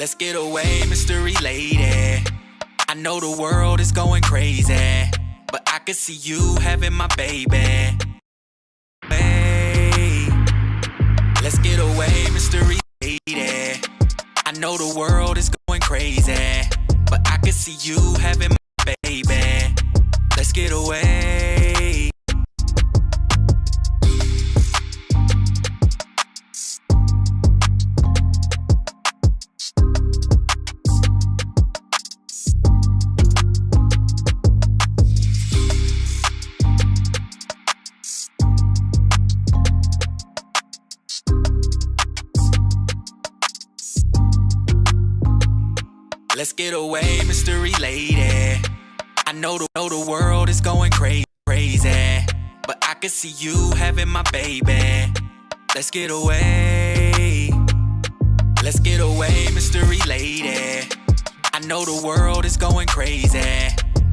Let's get away, mystery lady. I know the world is going crazy, but I can see you having my baby. Hey, let's get away, mystery lady. I know the world is going crazy, but I can see you having my baby. Let's get away. Let's get away, mystery lady. I know the world is going crazy, but I can see you having my baby. Let's get away. Let's get away, mystery lady. I know the world is going crazy,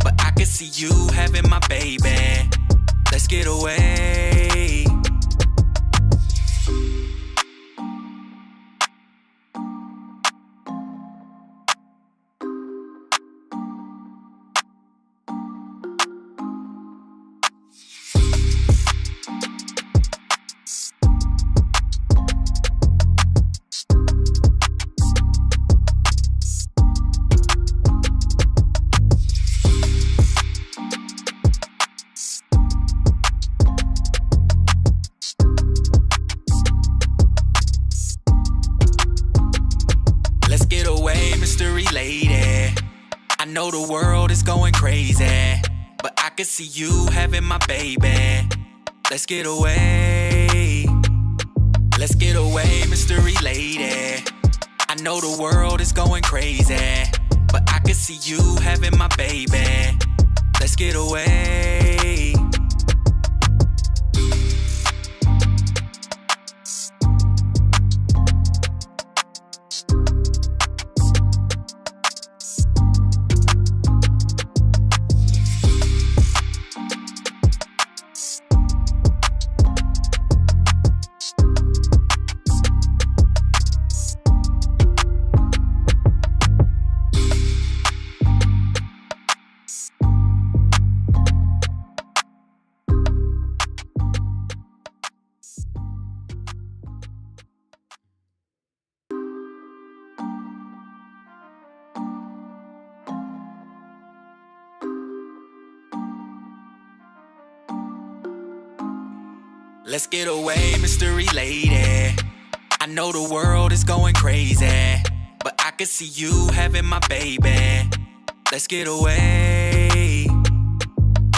but I can see you having my baby. Let's get away. I know the world is going crazy, but I can see you having my baby. Let's get away. Let's get away, mystery lady. I know the world is going crazy, but I can see you having my baby. Let's get away. Let's get away, mystery lady. I know the world is going crazy, but I can see you having my baby. Let's get away.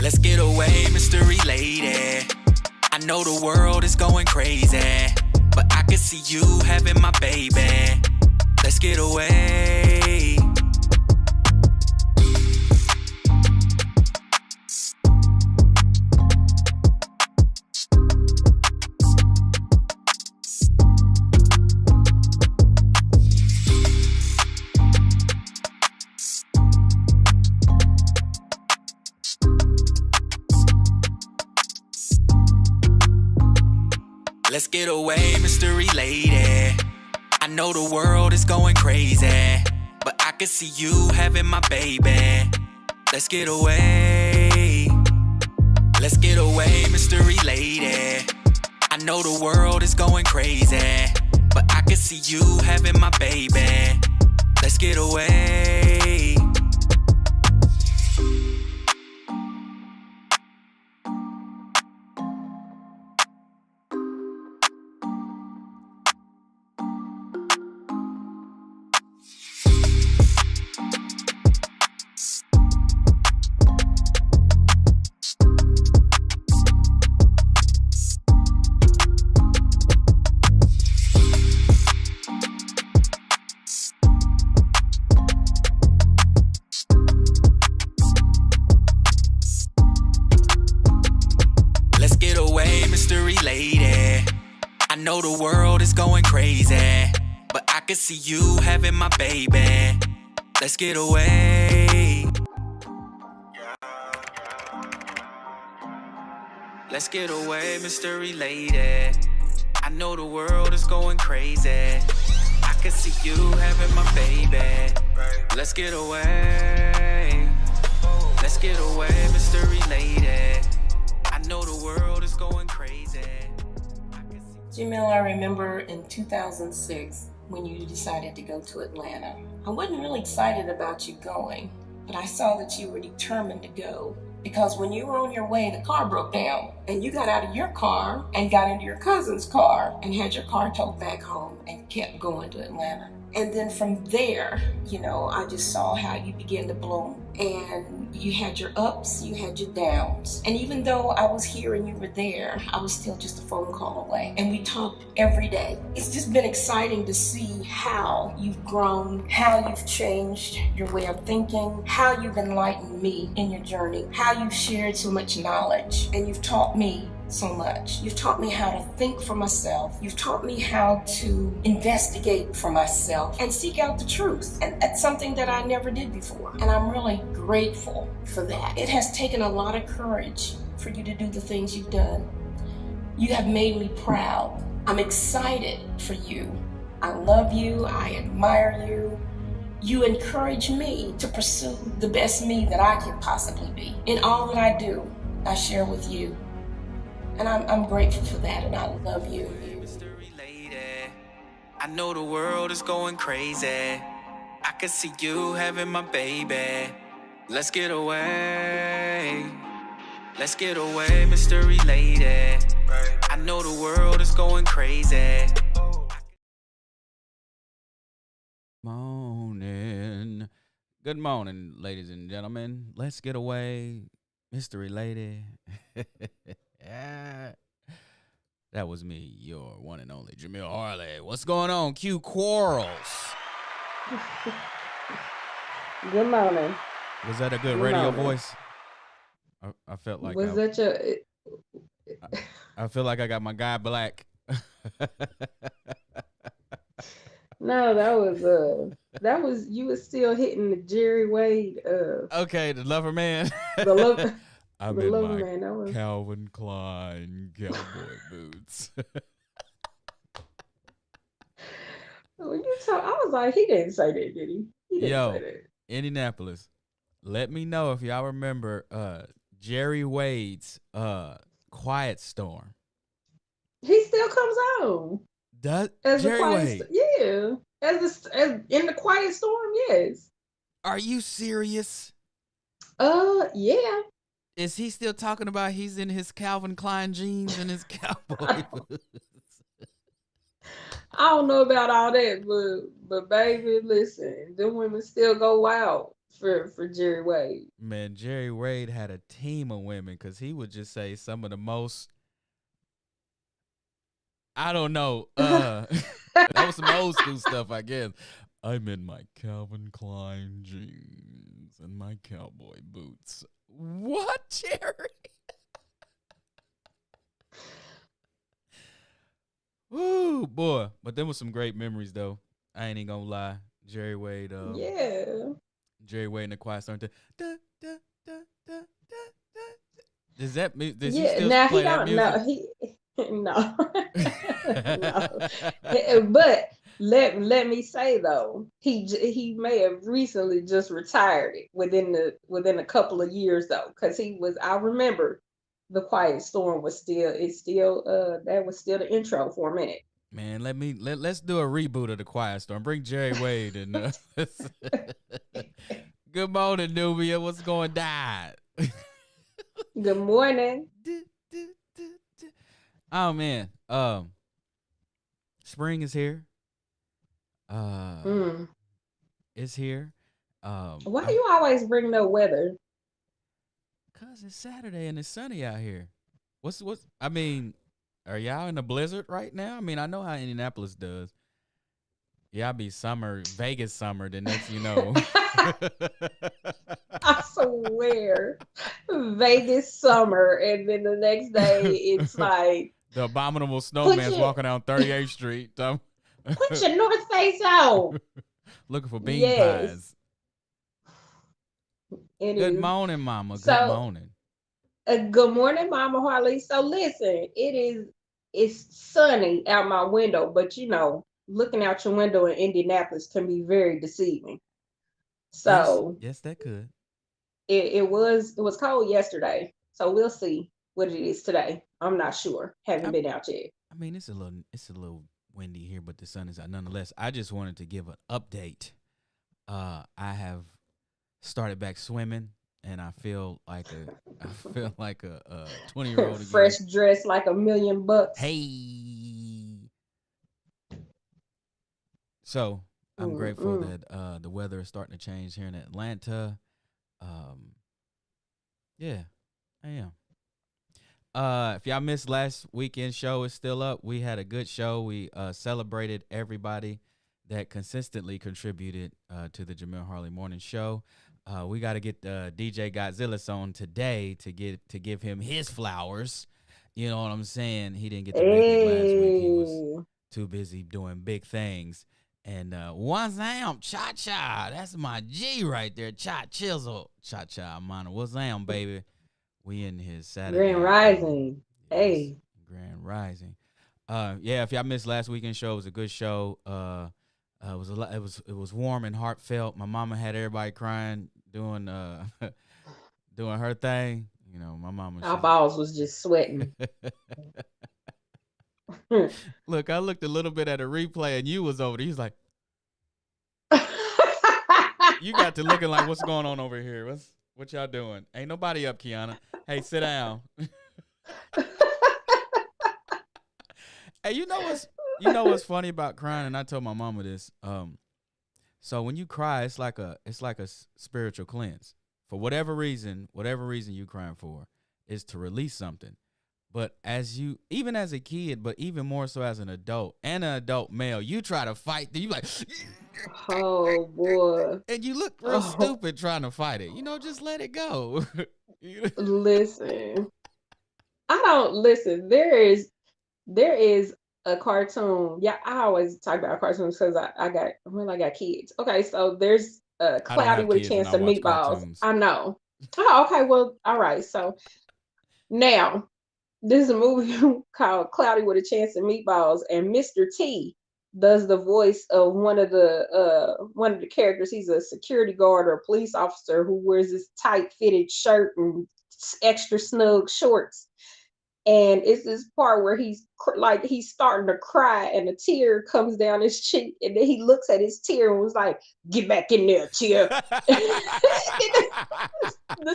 Let's get away, mystery lady. I know the world is going crazy, but I can see you having my baby. Let's get away. Let's get away, mystery lady. I know the world is going crazy, but I can see you having my baby. Let's get away. Let's get away, mystery lady. I know the world is going crazy, but I can see you having my baby. Let's get away. I know the world is going crazy, but I can see you having my baby. Let's get away. Let's get away, mystery lady. I know the world is going crazy. I could see you having my baby. Let's get away. Let's get away, mystery lady. I know the world is going crazy. Jamil, I remember in 2006 when you decided to go to Atlanta. I wasn't really excited about you going, but I saw that you were determined to go. Because when you were on your way, the car broke down, and you got out of your car and got into your cousin's car and had your car towed back home and kept going to Atlanta. And then from there, I just saw how you began to bloom. And you had your ups, you had your downs. And even though I was here and you were there, I was still just a phone call away. And we talked every day. It's just been exciting to see how you've grown, how you've changed your way of thinking, how you've enlightened me in your journey, how you've shared so much knowledge, and you've taught me so much. You've taught me how to think for myself. You've taught me how to investigate for myself and seek out the truth. And that's something that I never did before. And I'm really grateful for that. It has taken a lot of courage for you to do the things you've done. You have made me proud. I'm excited for you. I love you. I admire you. You encourage me to pursue the best me that I can possibly be. In all that I do, I share with you. And I'm grateful for that, and I love you. Mystery lady, I know the world is going crazy. I could see you having my baby. Let's get away. Let's get away, mystery lady. I know the world is going crazy. Morning. Good morning, ladies and gentlemen. Let's get away, mystery lady. That was me, your one and only Jamil Harley. What's going on, Q Quarles? Good morning. Was that a good radio voice? I felt like was that your? I feel like I got my guy Black. No, that was you were still hitting the Jerry Wade. Okay, the Lover Man. The love. I'm the in Lover my Man. That was Calvin Klein cowboy boots. when you talk. I was like, he didn't say that, did he? He didn't say that. Indianapolis. Let me know if y'all remember Jerry Wade's Quiet Storm. He still comes on. Does as Jerry Wade? Yeah, as in the Quiet Storm. Yes. Are you serious? Yeah. Is he still talking about he's in his Calvin Klein jeans and his cowboy boots? I don't know about all that, but baby, listen, them women still go wild for Jerry Wade. Man, Jerry Wade had a team of women because he would just say some of the most, I don't know, that was some old school stuff, I guess. I'm in my Calvin Klein jeans and my cowboy boots. What, Jerry? Ooh, boy. But there was some great memories, though. I ain't even gonna lie. Jerry Wade. Yeah. Jerry Wade in the Quiet Storm. Does that mean? Does Yeah. he still Now play he that don't. music? No, no. But let me say though, he may have recently just retired it within a couple of years though, because he was. I remember the Quiet Storm was still. That was still the intro for a minute. Man, let's do a reboot of the Quiet Storm. Bring Jerry Wade in. Good morning, Nubia. What's going down? Good morning. Oh man, spring is here. It's here. Why do you always bring no weather? Cause it's Saturday and it's sunny out here. What's? I mean, are y'all in a blizzard right now? I mean, I know how Indianapolis does. Y'all be summer, Vegas summer. The next, you know. I swear, Vegas summer, and then the next day it's like the abominable snowman's walking down 38th Street. Put your North Face out. Looking for bean pies. Good morning, Mama. Good morning. Good morning, Mama Harley. So listen, it's sunny out my window, but looking out your window in Indianapolis can be very deceiving. Yes, So yes, that could. it was cold yesterday. So we'll see what it is today. I'm not sure. Haven't I, been out yet. I mean, it's a little windy here, but the sun is out nonetheless. I just wanted to give an update. I have started back swimming, and I feel like a 20-year-old again. Fresh dress like $1,000,000. Hey, so I'm grateful Mm-mm. that the weather is starting to change here in Atlanta. Um, yeah, I am. If y'all missed last weekend's show, it's still up. We had a good show. We celebrated everybody that consistently contributed to the Jamil Harley Morning Show. We got to get DJ Godzilla on today to give him his flowers. You know what I'm saying? He didn't get to make it last week. He was Hey. too busy doing big things. And Wazam, Cha Cha, that's my G right there. Cha Chisel, Cha Cha, man, Wazam, baby. We in his Grand Saturday. Rising. Yes, Hey. Grand Rising. Yeah, if y'all missed last weekend's show, it was a good show. It was a lot, it was warm and heartfelt. My mama had everybody crying doing doing her thing. You know, my mama. Our balls was just sweating. Look, I looked a little bit at a replay, and you was over there. He's like, you got to looking like, what's going on over here? What y'all doing? Ain't nobody up, Kiana. Hey, sit down. Hey, you know what's funny about crying? And I told my mama this. So when you cry, it's like a spiritual cleanse. For whatever reason you crying for is to release something. But even as a kid, but even more so as an adult and an adult male, you try to fight. You like, Oh boy. and you look real stupid trying to fight it. Just let it go. Listen. I don't listen. There is a cartoon. Yeah, I always talk about cartoons because I got kids. Okay, so there's I don't Cloudy have with a kids and Chance I of watch Meatballs. cartoons. I know. Oh, okay. Well, all right. So now this is a movie called Cloudy with a Chance of Meatballs, and Mr. T does the voice of one of the characters. He's a security guard or a police officer who wears this tight fitted shirt and extra snug shorts. And it's this part where he's starting to cry, and a tear comes down his cheek, and then he looks at his tear and was like, "Get back in there, tear." The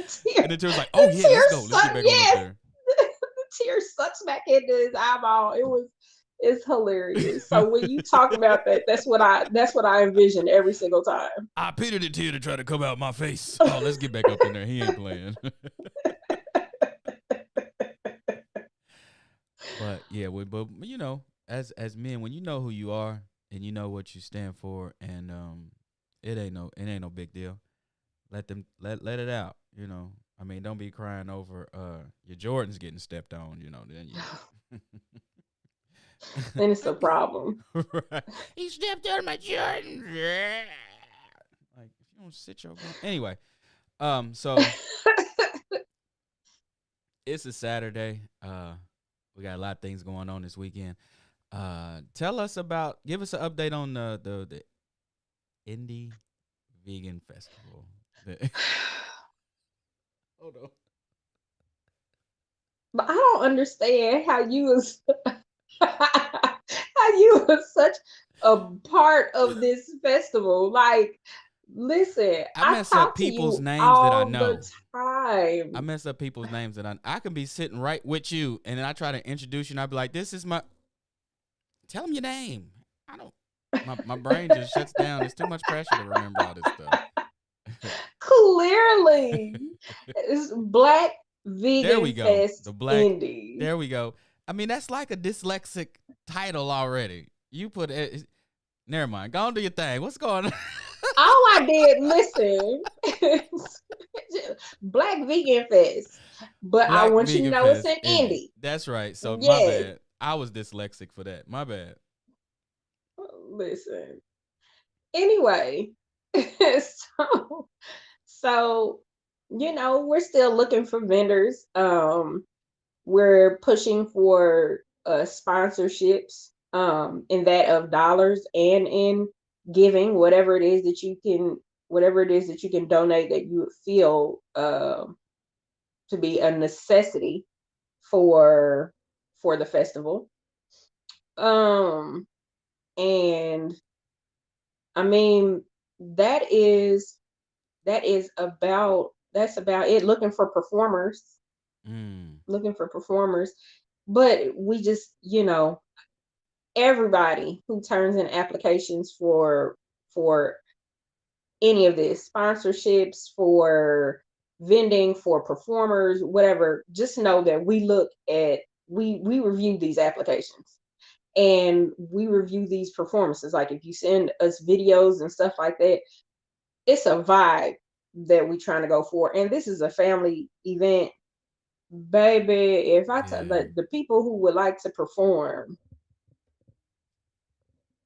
tear, And the tear was like, oh yeah, let's go. Let's get back on up there. the tear sucks back into his eyeball. It's hilarious. So when you talk about that, that's what I envision every single time. I pitted the tear to try to come out my face. Oh, let's get back up in there. He ain't playing. But yeah, but as men, when you know who you are and you know what you stand for, and it ain't no big deal. Let it out. I mean, don't be crying over your Jordans getting stepped on. Then Then it's a problem. right. He stepped on my Jordans. Like, if you don't sit your anyway. So it's a Saturday. We got a lot of things going on this weekend. Give us an update on the Indy Vegan Festival. Hold on. But I don't understand how you was how you was such a part of this festival. Like, listen, I mess up talk to people's you names that I all know. the time. I mess up people's names that I can be sitting right with you, and then I try to introduce you, and I be like, "This is my." Tell them your name. I don't. My brain just shuts down. It's too much pressure to remember all this stuff. Clearly, it's Black Vegan There we go. Fest The Black. Indy. There we go. I mean, that's like a dyslexic title already. You put it. Never mind. Go on, do your thing. What's going on? All I did, listen, Black Vegan Fest, but I Black want you to Vegan know it's Fest, in Indy. That's right. So my Yes. bad. I was dyslexic for that. My bad. Listen. Anyway, so we're still looking for vendors. We're pushing for sponsorships. in that of dollars and in giving whatever it is that you can donate that you would feel to be a necessity for the festival. And I mean that's about it. Looking for performers, but we just, everybody who turns in applications for any of this, sponsorships, for vending, for performers, whatever, just know that we review these applications and we review these performances. Like if you send us videos and stuff like that, it's a vibe that we trying to go for. And this is a family event, baby. If I tell the people who would like to perform,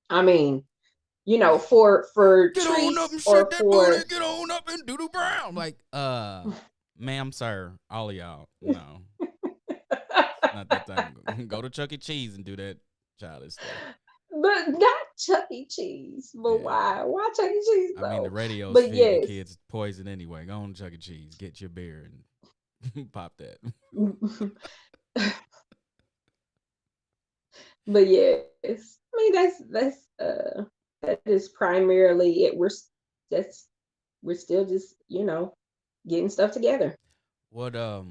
I mean, for Get on up and treats shake or that for booty. Get on up and do brown. Like, ma'am, sir, all of y'all, no, not that time. Go to Chuck E. Cheese and do that childish stuff. but not Chuck E. Cheese. But Yeah. why? Why Chuck E. Cheese I mean, the though? radio's But feeding the yes. kids poison anyway. Go on Chuck E. Cheese, get your beer, and pop that. But yes, I mean that is primarily it. We're still just getting stuff together. What are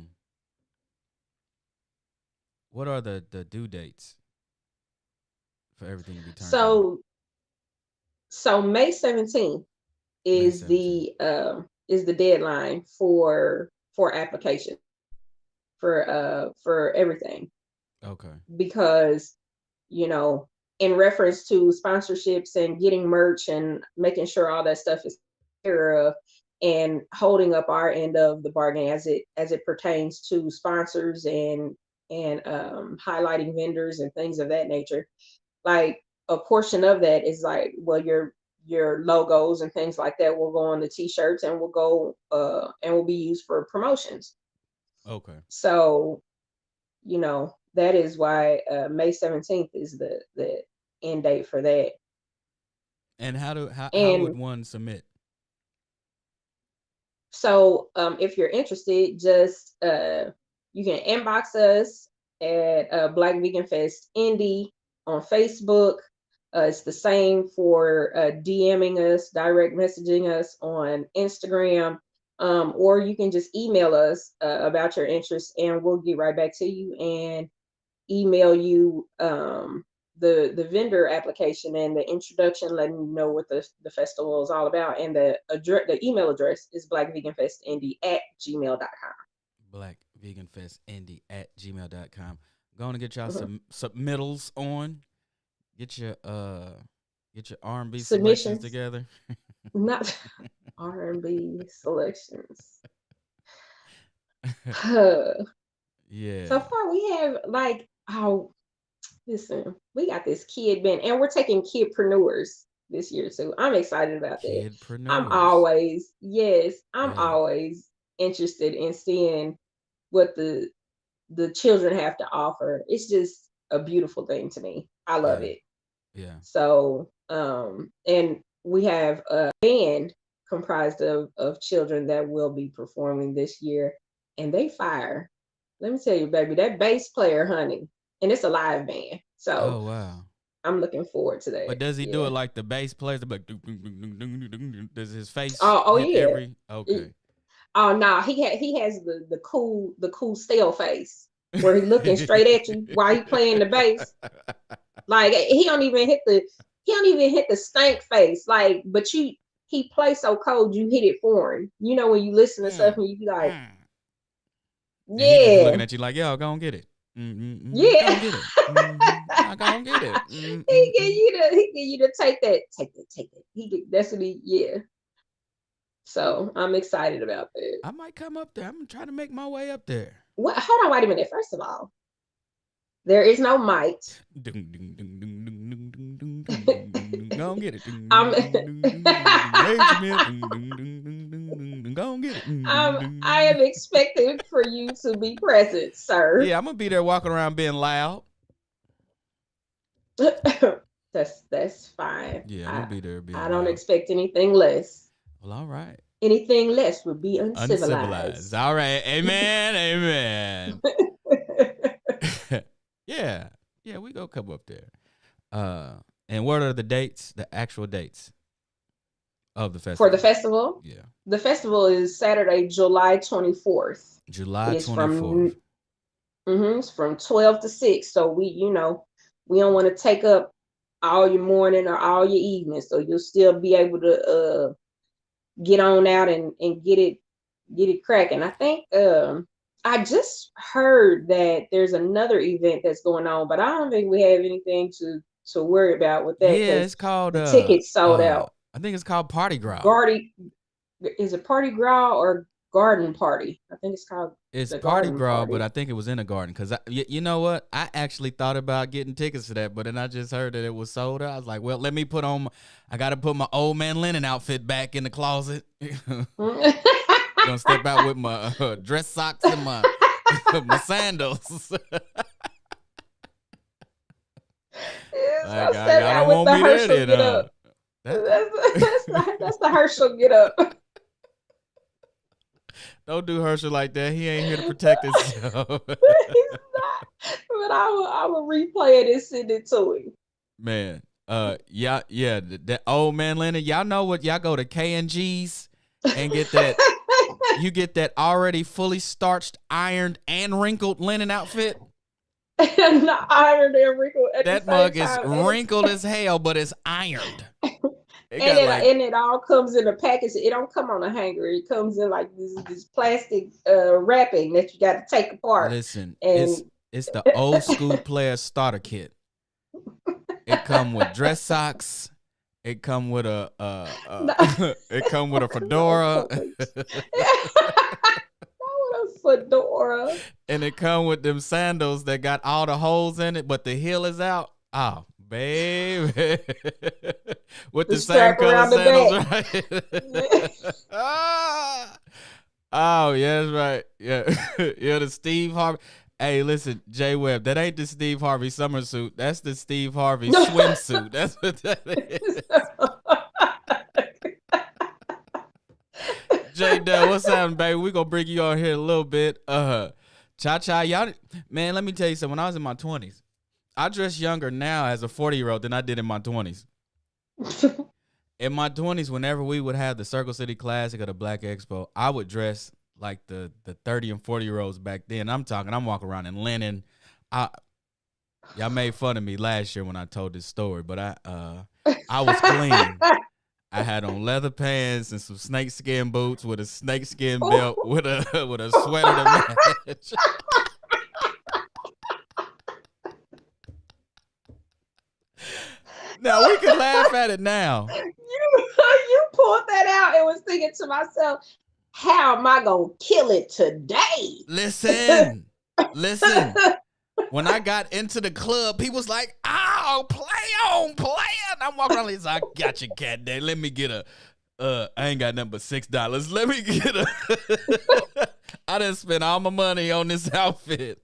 the due dates for everything to be turned in? So May 17th is May 17th. is the deadline for application for everything. Okay. Because in reference to sponsorships and getting merch and making sure all that stuff is taken care of and holding up our end of the bargain as it pertains to sponsors and highlighting vendors and things of that nature. Like a portion of that is like, well, your logos and things like that will go on the t-shirts and will go and will be used for promotions. Okay. So, that is why May 17th is the end date for that. And how would And one submit? so if you're interested, just you can inbox us at Black Vegan Fest Indy on Facebook. It's the same for DMing us, direct messaging us on Instagram, or you can just email us about your interest, and we'll get right back to you and email you the vendor application and the introduction, letting you know what the festival is all about. And the email address is blackveganfestindy@gmail.com. blackveganfestindy@gmail.com. Going to get y'all some submittals on. Get your R&B selections Submissions, together. not R&B selections. Yeah. So far we have listen, we got this kid band, and we're taking kidpreneurs this year, so I'm excited about that. I'm Kidpreneurs. always interested in seeing what the children have to offer. It's just a beautiful thing to me. I love it. Yeah. So, and we have a band comprised of children that will be performing this year, and they fire. Let me tell you, baby, that bass player, honey, and it's a live band. So, Oh wow. I'm looking forward to that. But does he do Yeah. it like the bass plays? Like, does his face hit Yeah. every? Okay. Oh no, he has the cool stale face where he looking straight at you while he playing the bass. Like he don't even hit the stank face. Like, but he plays so cold you hit it for him. You know when you listen to stuff and you be like, And he just looking yeah, at you like, yo, go and get it. yeah, Go and get it. Go and get it. he get you to take that. That's what yeah. So I'm excited about that. I might come up there. I'm trying to make my way up there. What? Hold on, wait a minute. First of all, there is no might. Go and get it. Go and get it. I am expecting for you to be present, sir. Yeah, I'm gonna be there walking around being loud. That's fine. Yeah, I'm gonna be there I being don't loud. expect anything less. Well, all right. Anything less would be Uncivilized. uncivilized. All right. Amen. Amen. Yeah. Yeah, we go come up there. And what are the dates? The actual dates of the For festival? the festival, Yeah. the festival is Saturday, July 24th. July It is from 24th. it's from 12 to 6. So we don't want to take up all your morning or all your evening. So you'll still be able to get on out and get it cracking. I think I just heard that there's another event that's going on, but I don't think we have anything to worry about with that Yeah, because it's called the tickets sold out. I think it's called Party Gras. Gardy, is it Party Gras or Garden Party? I think it's called It's the Party Garden Gras, but Party. I think it was in a garden. Cause you know what? I actually thought about getting tickets to that, but then I just heard that it was sold out. I was like, well, let me I got to put my old man linen outfit back in the closet. Gonna step out with my dress socks and my my sandals. Yeah, so I step out don't with want the me there Herschel then. get up. That's the Herschel get up. Don't do Herschel like that. He ain't here to protect himself. He's not. But I will replay it and send it to him. Man, yeah, that old man Leonard. Y'all know what? Y'all go to K&G's and get that. You get that already fully starched, ironed, and wrinkled linen outfit. And the iron and wrinkled at That the same mug is time. wrinkled as hell, but it's ironed. It And got like it all comes in a package. It don't come on a hanger. It comes in like this plastic wrapping that you got to take apart. listen, And it's the old school player starter kit. It come with dress socks. It come with it come with a fedora. Fedora. And it come with them sandals that got all the holes in it, but the heel is out. Oh, baby. With the same color sandals, right? Oh, yeah, that's right. Yeah. Yeah, the Steve Harvey. Hey, listen, Jay Webb, that ain't the Steve Harvey summer suit. That's the Steve Harvey swimsuit. That's what that is. Jay Dell, what's happening, baby? We gonna bring you on here a little bit. Cha-cha, y'all, man, let me tell you something. When I was in my 20s, I dress younger now as a 40-year-old than I did in my 20s. In my 20s, whenever we would have the Circle City Classic or the Black Expo, I would dress like the 30 and 40-year-olds back then. I'm walking around in linen. Y'all made fun of me last year when I told this story, but I was clean. I had on leather pants and some snakeskin boots with a snakeskin belt with a sweater to match. Now we can laugh at it now. You pulled that out and was thinking to myself, how am I gonna kill it today? Listen. When I got into the club, people was like, "Oh, play on." And I'm walking around like, "I got you, cat day. Let me get I ain't got nothing but $6. Let me get I done spent all my money on this outfit."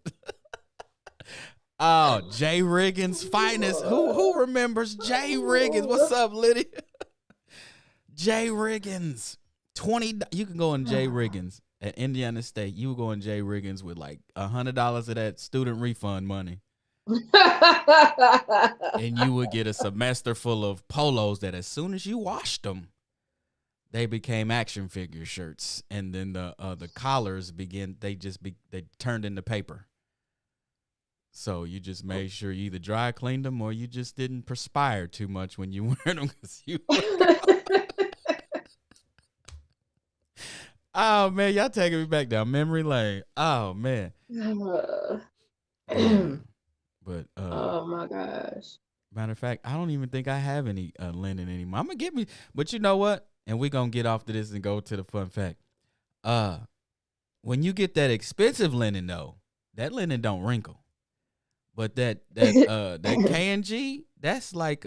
Oh, Jay Riggins' finest. Who remembers Jay Riggins? What's up, Liddy? Jay Riggins. $20. You can go in Jay Riggins at Indiana State. You would go in Jay Riggins with like $100 of that student refund money. And you would get a semester full of polos that as soon as you washed them, they became action figure shirts. And then the collars they turned into paper. So you just made sure you either dry cleaned them or you just didn't perspire too much when you wear them. Oh, man, y'all taking me back down memory lane. Oh, man. But oh, my gosh. Matter of fact, I don't even think I have any linen anymore. I'm going to get me. But you know what? And we're going to get off to this and go to the fun fact. When you get that expensive linen, though, that linen don't wrinkle. But that K&G, that's like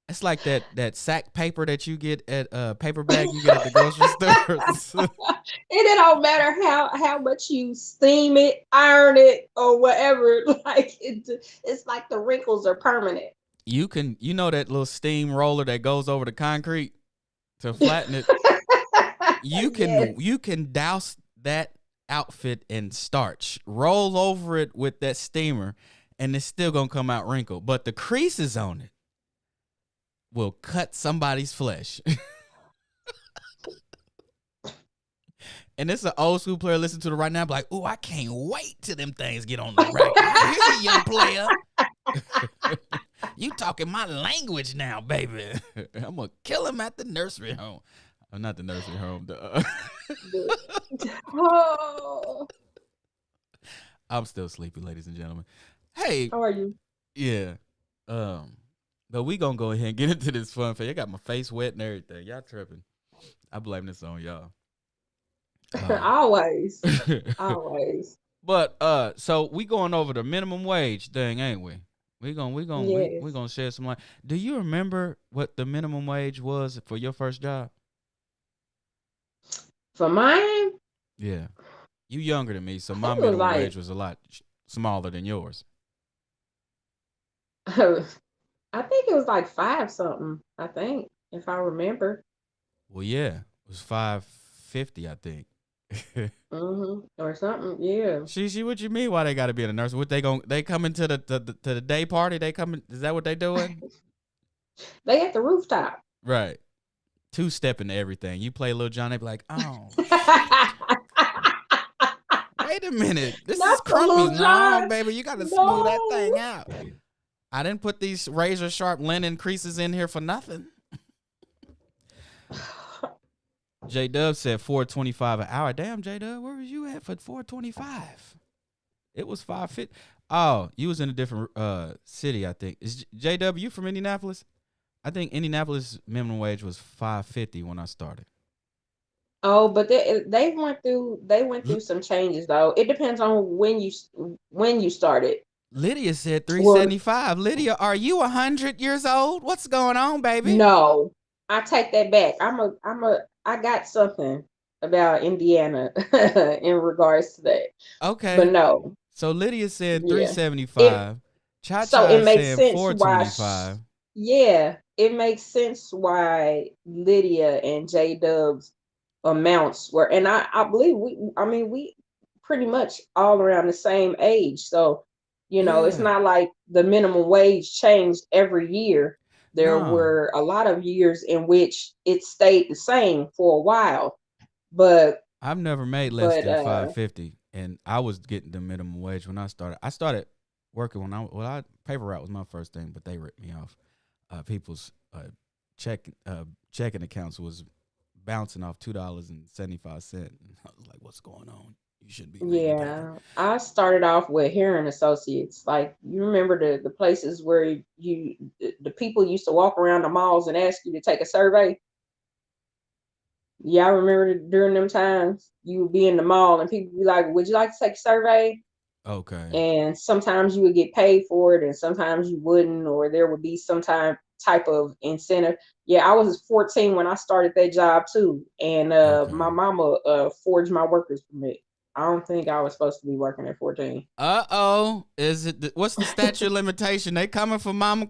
It's like that sack paper that you get at paper bag you get at the grocery store. It don't matter how much you steam it, iron it, or whatever. Like it's like the wrinkles are permanent. You know that little steam roller that goes over the concrete to flatten it. Yes. You can douse that outfit in starch, roll over it with that steamer, and it's still gonna come out wrinkled. But the creases on it will cut somebody's flesh. And it's an old school player listen to it right now, be like, oh, I can't wait till them things get on the rack. I hear you, young player. You talking my language now, baby. I'm gonna kill him at the nursery home. Oh, not the nursery home. Oh. I'm still sleepy, ladies and gentlemen. Hey, How are you? yeah. But we gonna go ahead and get into this fun fact. I got my face wet and everything. Y'all tripping. I blame this on y'all. Always. Always. But so we going over the minimum wage thing, ain't we? We Yes. gonna share some light. Do you remember what the minimum wage was for your first job? For mine, Yeah, you younger than me, so my think it was minimum like wage was a lot smaller than yours. I think it was like 5 something, I think, if I remember. Well, yeah, it was $5.50, I think. Or something, yeah. She, what you mean? Why they got to be in a nurse? What they coming to the day party? They coming? Is that what they doing? They at the rooftop. Right. 2-stepping to everything. You play Lil Jon, they be like, oh, wait a minute. This Not is the Lil crumpy. No, Jon. baby, you got to smooth that No. thing out. I didn't put these razor sharp linen creases in here for nothing. J Dub said $4.25 an hour. Damn, J Dub, where was you at for $4.25? It was $5.50. Oh, you was in a different city, I think. Is J Dub, you from Indianapolis? I think Indianapolis minimum wage was $5.50 when I started. Oh, but they went through some changes though. It depends on when you started. Lydia said Well, $3.75. Lydia, are you 100 years old? What's going on, baby? no, I take that back. I got something about Indiana in regards to that. Okay. But no, So Lydia said yeah. $3.75. Cha So Cha it makes said sense why $4.25. yeah, it makes sense why Lydia and J Dub's amounts were, and I believe we pretty much all around the same age. So, it's Yeah. not like the minimum wage changed every year. There No. were a lot of years in which it stayed the same for a while. But I've never made less than $5.50, and I was getting the minimum wage when I started. I started working when paper route was my first thing, but they ripped me off. People's checking accounts was bouncing off $2.75. I was like, "What's going on? You shouldn't be reading the paper." yeah, I started off with Heron Associates. Like, you remember the places where the people used to walk around the malls and ask you to take a survey? Yeah, I remember during them times you would be in the mall and people would be like, would you like to take a survey? Okay. And sometimes you would get paid for it and sometimes you wouldn't, or there would be some type of incentive. Yeah, I was 14 when I started that job too. And Okay. my mama forged my workers permit. I don't think I was supposed to be working at 14. Uh-oh. What's the statute of limitation? They coming for Mama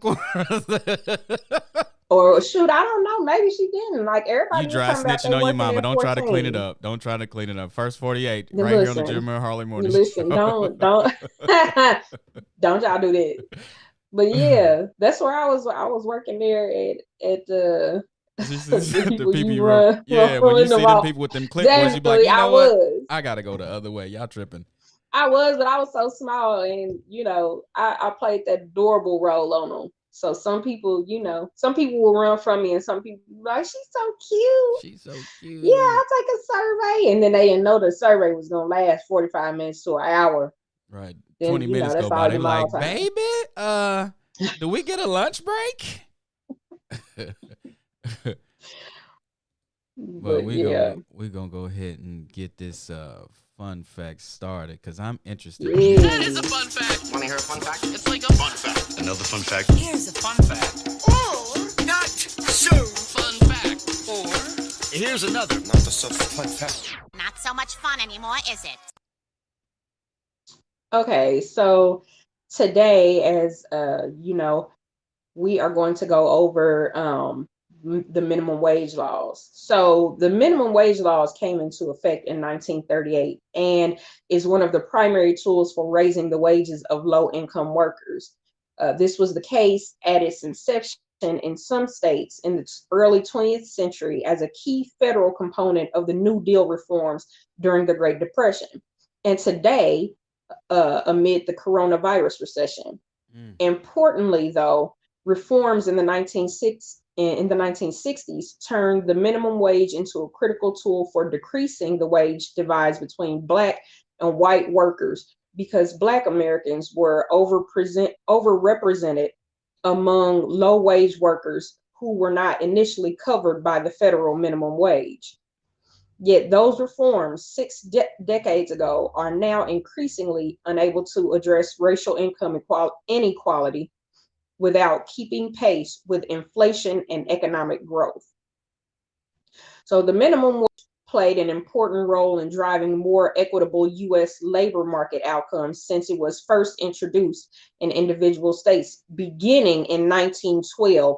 Or shoot, I don't know. Maybe she didn't. Like, everybody You was dry talking about snitching they on your working mama. at Don't try to clean it 14. up. Don't try to clean it up. First 48, Now, right here on the listen, Jim and Harley Morning listen, Show. don't y'all do that. But yeah, that's where I was working there at the The people people you you run. run Yeah, when you the see them mall. people with them clipboards, you be like, Definitely, you I know what? was. I gotta go the other way. Y'all tripping. I was, but I was so small, and I played that adorable role on them. So some people will run from me, and some people be like, "She's so cute." She's so cute. Yeah, I'll take a survey, and then they didn't know the survey was gonna last 45 minutes to an hour. Right. Then 20 minutes that's go by. all They the be mall like, time. baby, do we get a lunch break? But we gonna go ahead and get this fun fact started because I'm interested. Yeah. That is a fun fact. Want to hear a fun fact? It's like a fun fact. Another fun fact. Here's a fun fact. Oh, no! Here's another. Not so much fun anymore, is it? Okay, so today, as we are going to go over the minimum wage laws. So the minimum wage laws came into effect in 1938 and is one of the primary tools for raising the wages of low-income workers. This was the case at its inception in some states in the early 20th century as a key federal component of the New Deal reforms during the Great Depression, and today amid the coronavirus recession. Importantly, though, reforms in the 1960s turned the minimum wage into a critical tool for decreasing the wage divides between Black and white workers because Black Americans were overrepresented among low-wage workers who were not initially covered by the federal minimum wage. Yet those reforms decades ago are now increasingly unable to address racial income inequality without keeping pace with inflation and economic growth. So the minimum wage played an important role in driving more equitable U.S. labor market outcomes since it was first introduced in individual states beginning in 1912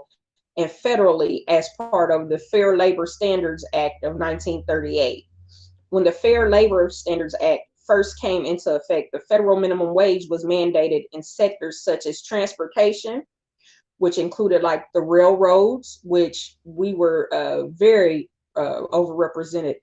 and federally as part of the Fair Labor Standards Act of 1938. When the Fair Labor Standards Act first came into effect, the federal minimum wage was mandated in sectors such as transportation, which included like the railroads, which we were very overrepresented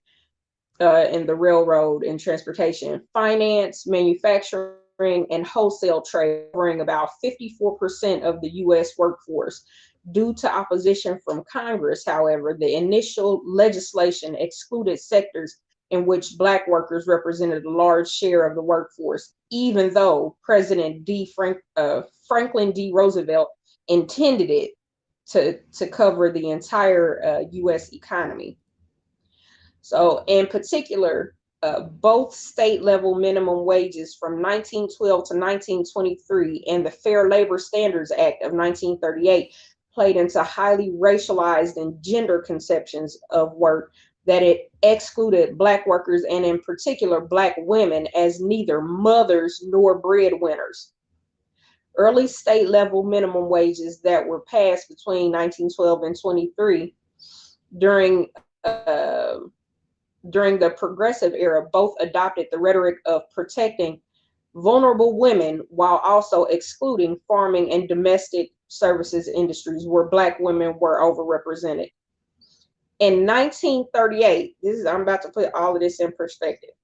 in the railroad and transportation, finance, manufacturing, and wholesale trade, covering about 54% of the U.S. workforce. Due to opposition from Congress, however, the initial legislation excluded sectors in which Black workers represented a large share of the workforce, even though President Franklin D. Roosevelt intended it to cover the entire U.S. economy. So in particular, both state level minimum wages from 1912 to 1923 and the Fair Labor Standards Act of 1938 played into highly racialized and gender conceptions of work that it excluded Black workers and in particular Black women as neither mothers nor breadwinners. Early state level minimum wages that were passed between 1912 and 23 during the progressive era both adopted the rhetoric of protecting vulnerable women while also excluding farming and domestic services industries where Black women were overrepresented. In 1938, I'm about to put all of this in perspective.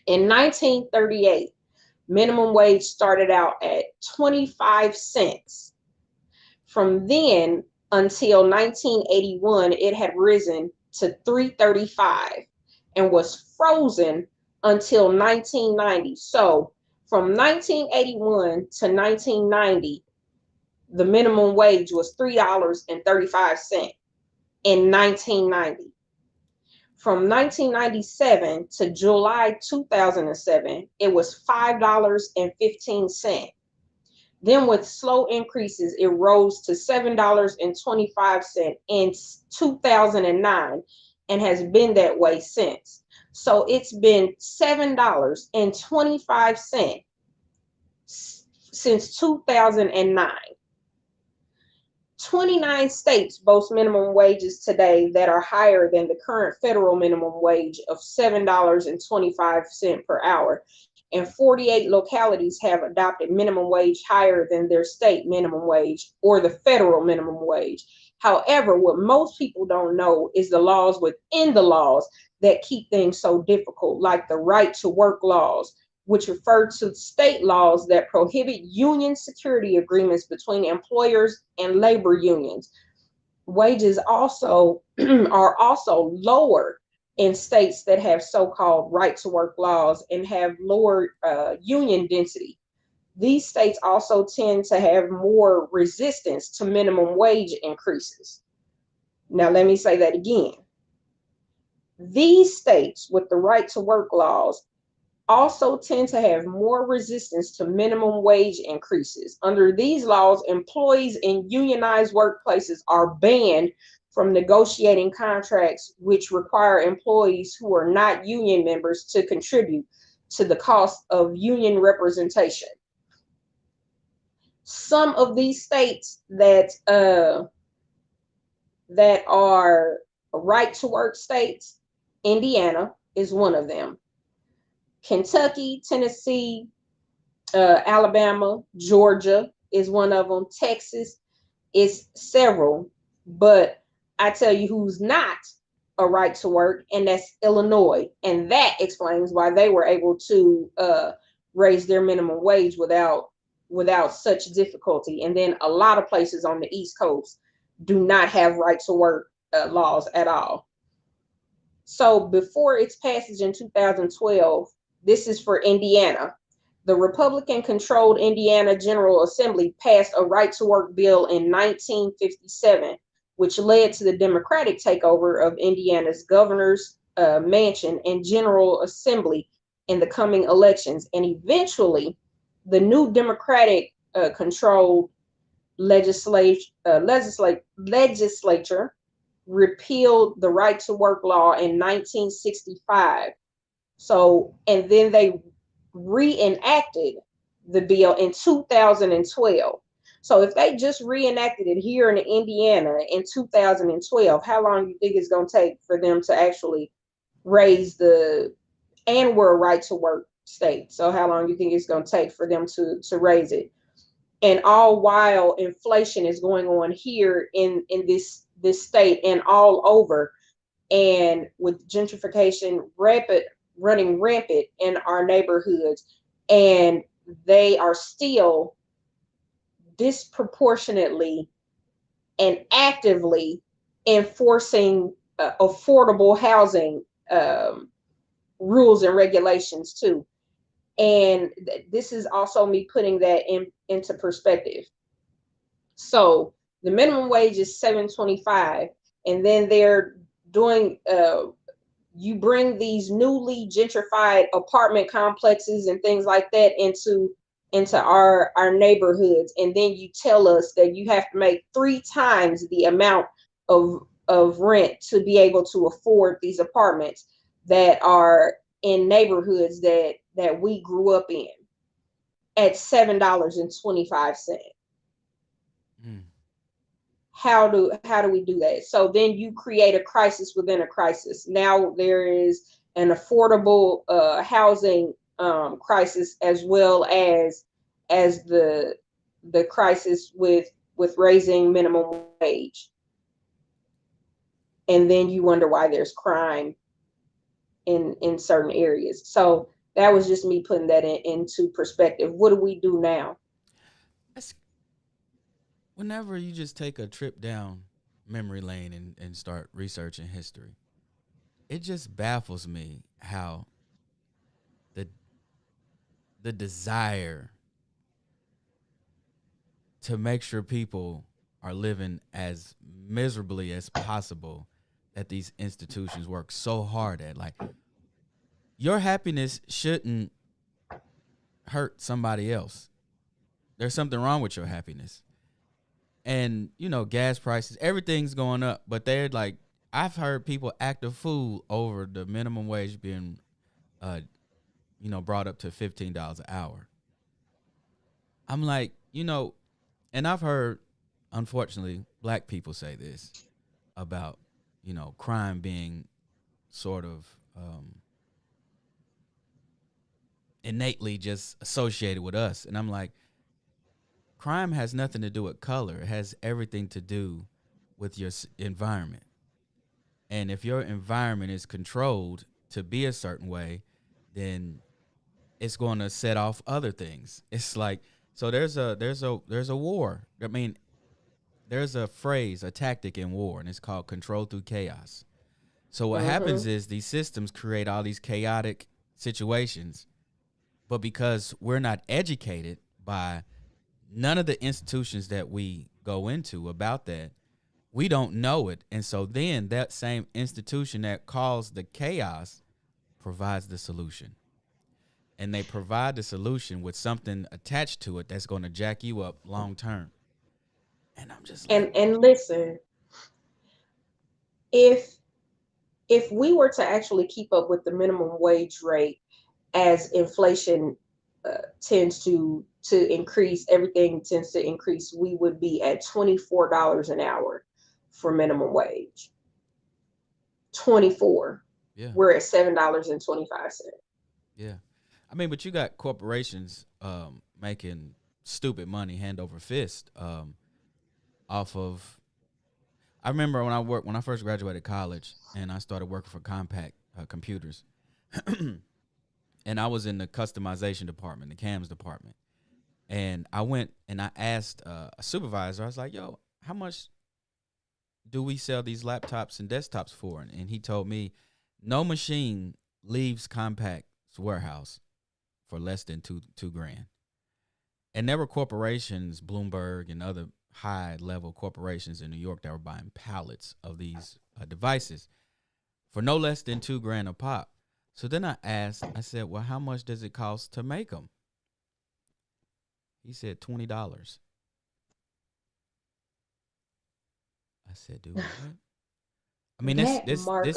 In 1938, minimum wage started out at 25 cents. From then until 1981, it had risen to $3.35 and was frozen until 1990. So from 1981 to 1990, the minimum wage was $3.35 in 1990. From 1997 to July 2007, it was $5.15. Then with slow increases, it rose to $7.25 in 2009 and has been that way since. So it's been $7.25 since 2009. 29 states boast minimum wages today that are higher than the current federal minimum wage of $7.25 per hour. And 48 localities have adopted minimum wage higher than their state minimum wage or the federal minimum wage. However, what most people don't know is the laws within the laws that keep things so difficult, like the right to work laws, which refer to state laws that prohibit union security agreements between employers and labor unions. Wages also are also lower in states that have so-called right to work laws and have lower union density. These states also tend to have more resistance to minimum wage increases. Now, let me say that again. These states with the right to work laws also tend to have more resistance to minimum wage increases. Under these laws, employees in unionized workplaces are banned from negotiating contracts which require employees who are not union members to contribute to the cost of union representation. Some of these states that are right to work states, Indiana is one of them. Kentucky, Tennessee, Alabama, Georgia is one of them. Texas is several, but I tell you who's not a right to work, and that's Illinois. And that explains why they were able to raise their minimum wage without such difficulty. And then a lot of places on the East Coast do not have right to work laws at all. So before its passage in 2012, this is for Indiana. The Republican-controlled Indiana General Assembly passed a right-to-work bill in 1957, which led to the Democratic takeover of Indiana's governor's mansion and General Assembly in the coming elections. And eventually, the new Democratic-controlled legislature repealed the right-to-work law in 1965. So, and then they reenacted the bill in 2012. So if they just reenacted it here in Indiana in 2012, how long do you think it's going to take for them to actually raise and we're a right to work state. So how long do you think it's going to take for them to raise it? And all while inflation is going on here in this state and all over, and with gentrification running rampant in our neighborhoods, and they are still disproportionately and actively enforcing affordable housing rules and regulations too. And this is also me putting that into perspective. So the minimum wage is $7.25, and then they're doing you bring these newly gentrified apartment complexes and things like that into our neighborhoods, and then you tell us that you have to make 3 times the amount of rent to be able to afford these apartments that are in neighborhoods that we grew up in at $7.25. How do we do that? So then you create a crisis within a crisis. Now there is an affordable housing crisis, as well as the crisis with raising minimum wage. And then you wonder why there's crime in certain areas. So that was just me putting that into perspective. What do we do now? Whenever you just take a trip down memory lane and start researching history, it just baffles me how the desire to make sure people are living as miserably as possible that these institutions work so hard at. Like, your happiness shouldn't hurt somebody else. There's something wrong with your happiness. And, gas prices, everything's going up. But they're like, I've heard people act a fool over the minimum wage being, brought up to $15 an hour. I'm like, and I've heard, unfortunately, black people say this about, crime being sort of innately just associated with us. And I'm like, crime has nothing to do with color. It has everything to do with your environment. And if your environment is controlled to be a certain way, then it's going to set off other things. It's like, so there's a war. I mean, there's a phrase, a tactic in war, and it's called control through chaos. So what happens is these systems create all these chaotic situations, but because we're not educated by none of the institutions that we go into about that, we don't know it. And so then that same institution that caused the chaos provides the solution. And they provide the solution with something attached to it that's going to jack you up long term. And I'm just like, and listen, if we were to actually keep up with the minimum wage rate as inflation tends to increase, everything tends to increase, we would be at $24 an hour for minimum wage. 24. Yeah. We're at $7.25. Yeah. I mean, but you got corporations making stupid money hand over fist off of. I remember when I first graduated college and I started working for Compaq Computers, and I was in the customization department, the CAMS department, and I went and I asked a supervisor. I was like, "Yo, how much do we sell these laptops and desktops for?" And he told me, "No machine leaves Compaq's warehouse for less than two grand." And there were corporations, Bloomberg and other high level corporations in New York, that were buying pallets of these devices for no less than $2 grand a pop. So then I said, "Well, how much does it cost to make them?" He said $20. I said, "Dude, what?" I mean, That markup this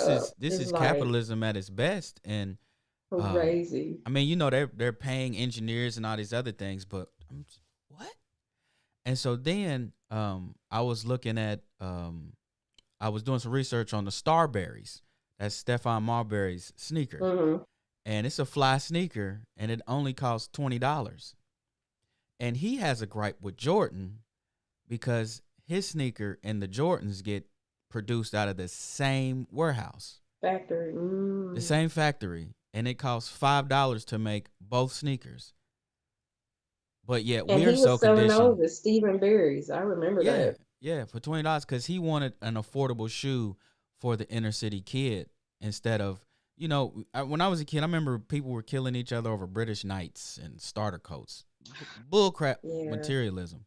is is like capitalism at its best, and crazy. I mean, you know, they're paying engineers and all these other things, but what? And so then I was looking at I was doing some research on the Starberries. That's Stephon Marbury's sneaker. Mm-hmm. And it's a fly sneaker, and it only costs $20. And he has a gripe with Jordan because his sneaker and the Jordans get produced out of the same warehouse, Factory. the same factory, and it costs $5 to make both sneakers. But yet And we're he so was selling conditioned. those at Stephen Berry's. I remember that. Yeah, for $20 because he wanted an affordable shoe for the inner city kid instead of, you know, when I was a kid, I remember people were killing each other over British Knights and starter coats, bullcrap materialism.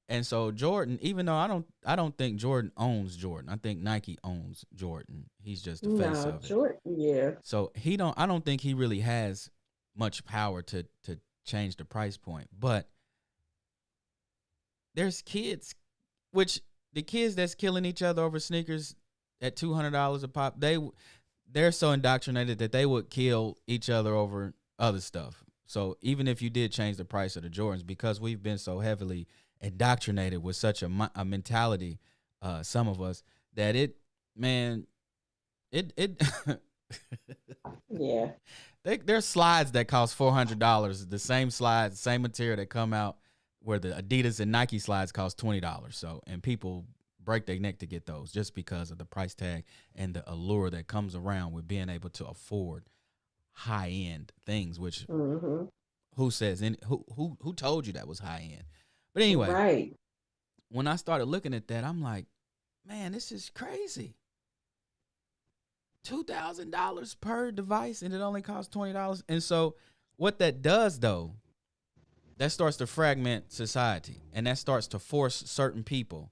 And so Jordan, even though I don't think Jordan owns Jordan, I think Nike owns Jordan. He's just the face of it. Jordan, yeah. So I don't think he really has much power to change the price point, but there's kids. Which the kids that's killing each other over sneakers at $200 a pop, they're so indoctrinated that they would kill each other over other stuff. So even if you did change the price of the Jordans, because we've been so heavily indoctrinated with such a mentality, some of us, that it yeah. There's slides that cost $400. The same slides, same material that come out where the Adidas and Nike slides cost $20. So, and people break their neck to get those just because of the price tag and the allure that comes around with being able to afford high end things. Which who says who told you that was high end? But anyway, right. When I started looking at that, I'm like, man, this is crazy. $2,000 per device, and it only costs $20. And so, what that does, though, that starts to fragment society, and that starts to force certain people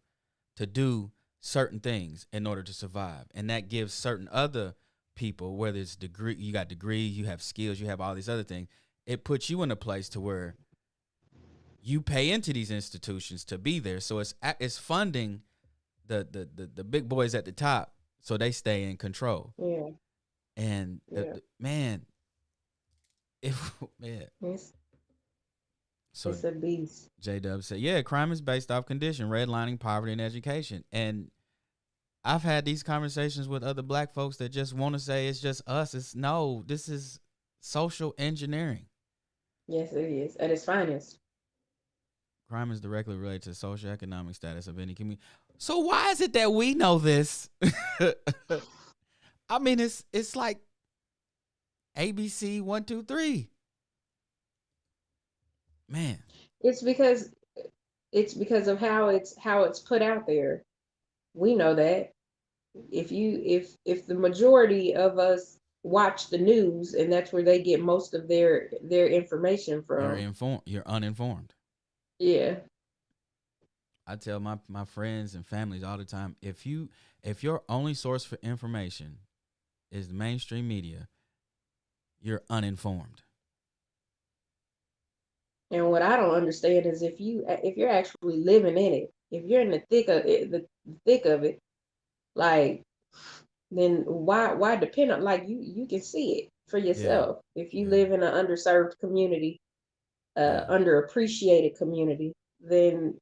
to do certain things in order to survive. And that gives certain other people, whether it's you got degrees, you have skills, you have all these other things, it puts you in a place to where you pay into these institutions to be there. So it's funding the big boys at the top so they stay in control. Yeah. And man. So it's a beast. J-Dub said, yeah, crime is based off condition, redlining, poverty, and education. And I've had these conversations with other black folks that just want to say it's just us. This is social engineering. Yes, it is. At its finest. Crime is directly related to socioeconomic status of any community. So why is it that we know this? I mean, it's like ABC 1, 2, 3. Man, it's because of how it's put out there. We know that if the majority of us watch the news and that's where they get most of their information from, you're uninformed. Yeah. I tell my friends and families all the time, if your only source for information is the mainstream media, you're uninformed. And what I don't understand is if you're actually living in it, if you're in the thick of it, like then why depend on, like, you can see it for Yeah. yourself. If you Yeah. live in an underserved community, Yeah. underappreciated community, then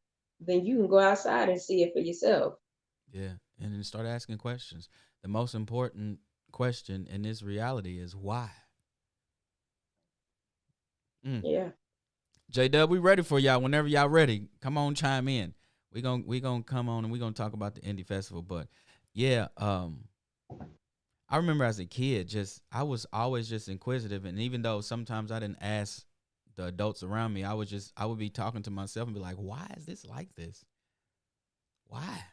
you can go outside and see it for yourself. Yeah. And then start asking questions. The most important question in this reality is why. Mm. Yeah. J Dub, we ready for y'all. Whenever y'all ready, come on, chime in. We gonna come on and we gonna talk about the Indy Festival. But yeah, I remember as a kid, just I was always just inquisitive, and even though sometimes I didn't ask the adults around me, I would be talking to myself and be like, why is this like this? Why?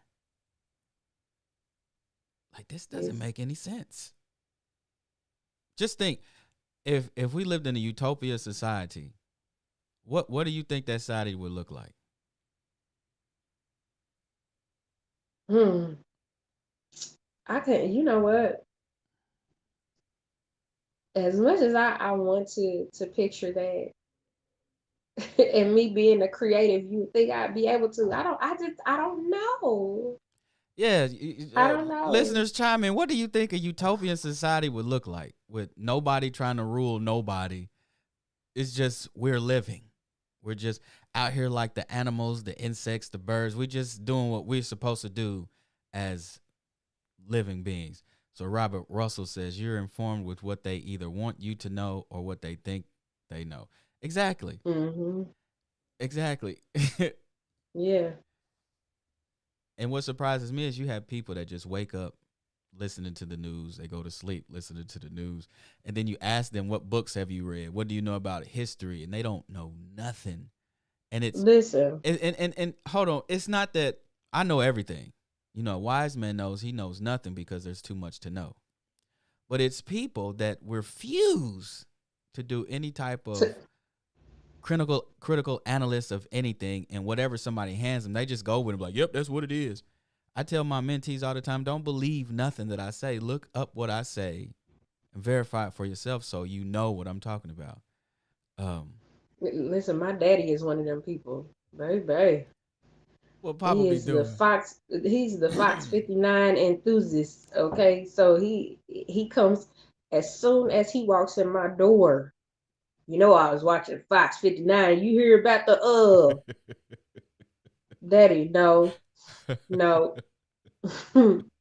Like this doesn't It's, make any sense. Just think, if we lived in a utopia society, what do you think that society would look like? hmm. I can, you know what? As much as I want to picture that, and me being a creative, you think I'd be able to. I don't know. Yeah, I don't know. listeners chime in. What do you think a utopian society would look like with nobody trying to rule nobody? It's just we're living. We're just out here like the animals, the insects, the birds. We're just doing what we're supposed to do as living beings. So Robert Russell says you're informed with what they either want you to know or what they think they know. Exactly. Hmm. Exactly. Yeah. And what surprises me is you have people that just wake up listening to the news. They go to sleep listening to the news. And then you ask them, what books have you read? What do you know about history? And they don't know nothing. And it's Listen. and hold on. It's not that I know everything. You know, a wise man knows he knows nothing because there's too much to know. But it's people that refuse to do any type of critical analyst of anything, and whatever somebody hands them, they just go with it like, yep, that's what it is. I tell my mentees all the time, don't believe nothing that I say. Look up what I say and verify it for yourself so you know what I'm talking about. Listen, my daddy is one of them people. Baby. What Papa He be is the doing? Fox. He's the Fox 59 enthusiast. Okay, so he comes as soon as he walks in my door. You know, I was watching Fox 59. You hear about the daddy? No, no,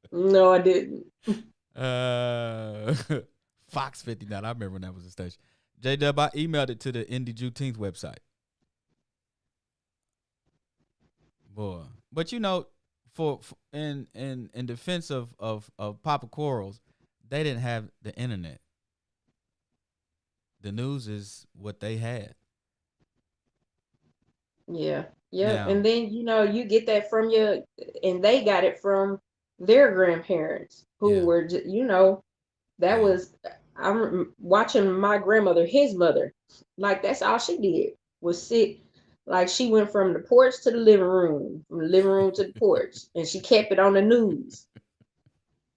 no, I didn't. uh, Fox 59. I remember when that was a station. J Dub, I emailed it to the Indy Juneteenth website. Boy, but you know, for in defense of Papa Quarles, they didn't have the internet. The news is what they had. Yeah, yep. Now, And then you get that from your, and they got it from their grandparents who yeah, were, that yeah. was, I'm watching my grandmother, his mother, like that's all she did was sit, like she went from the porch to the living room, from the living room to the porch, and she kept it on the news.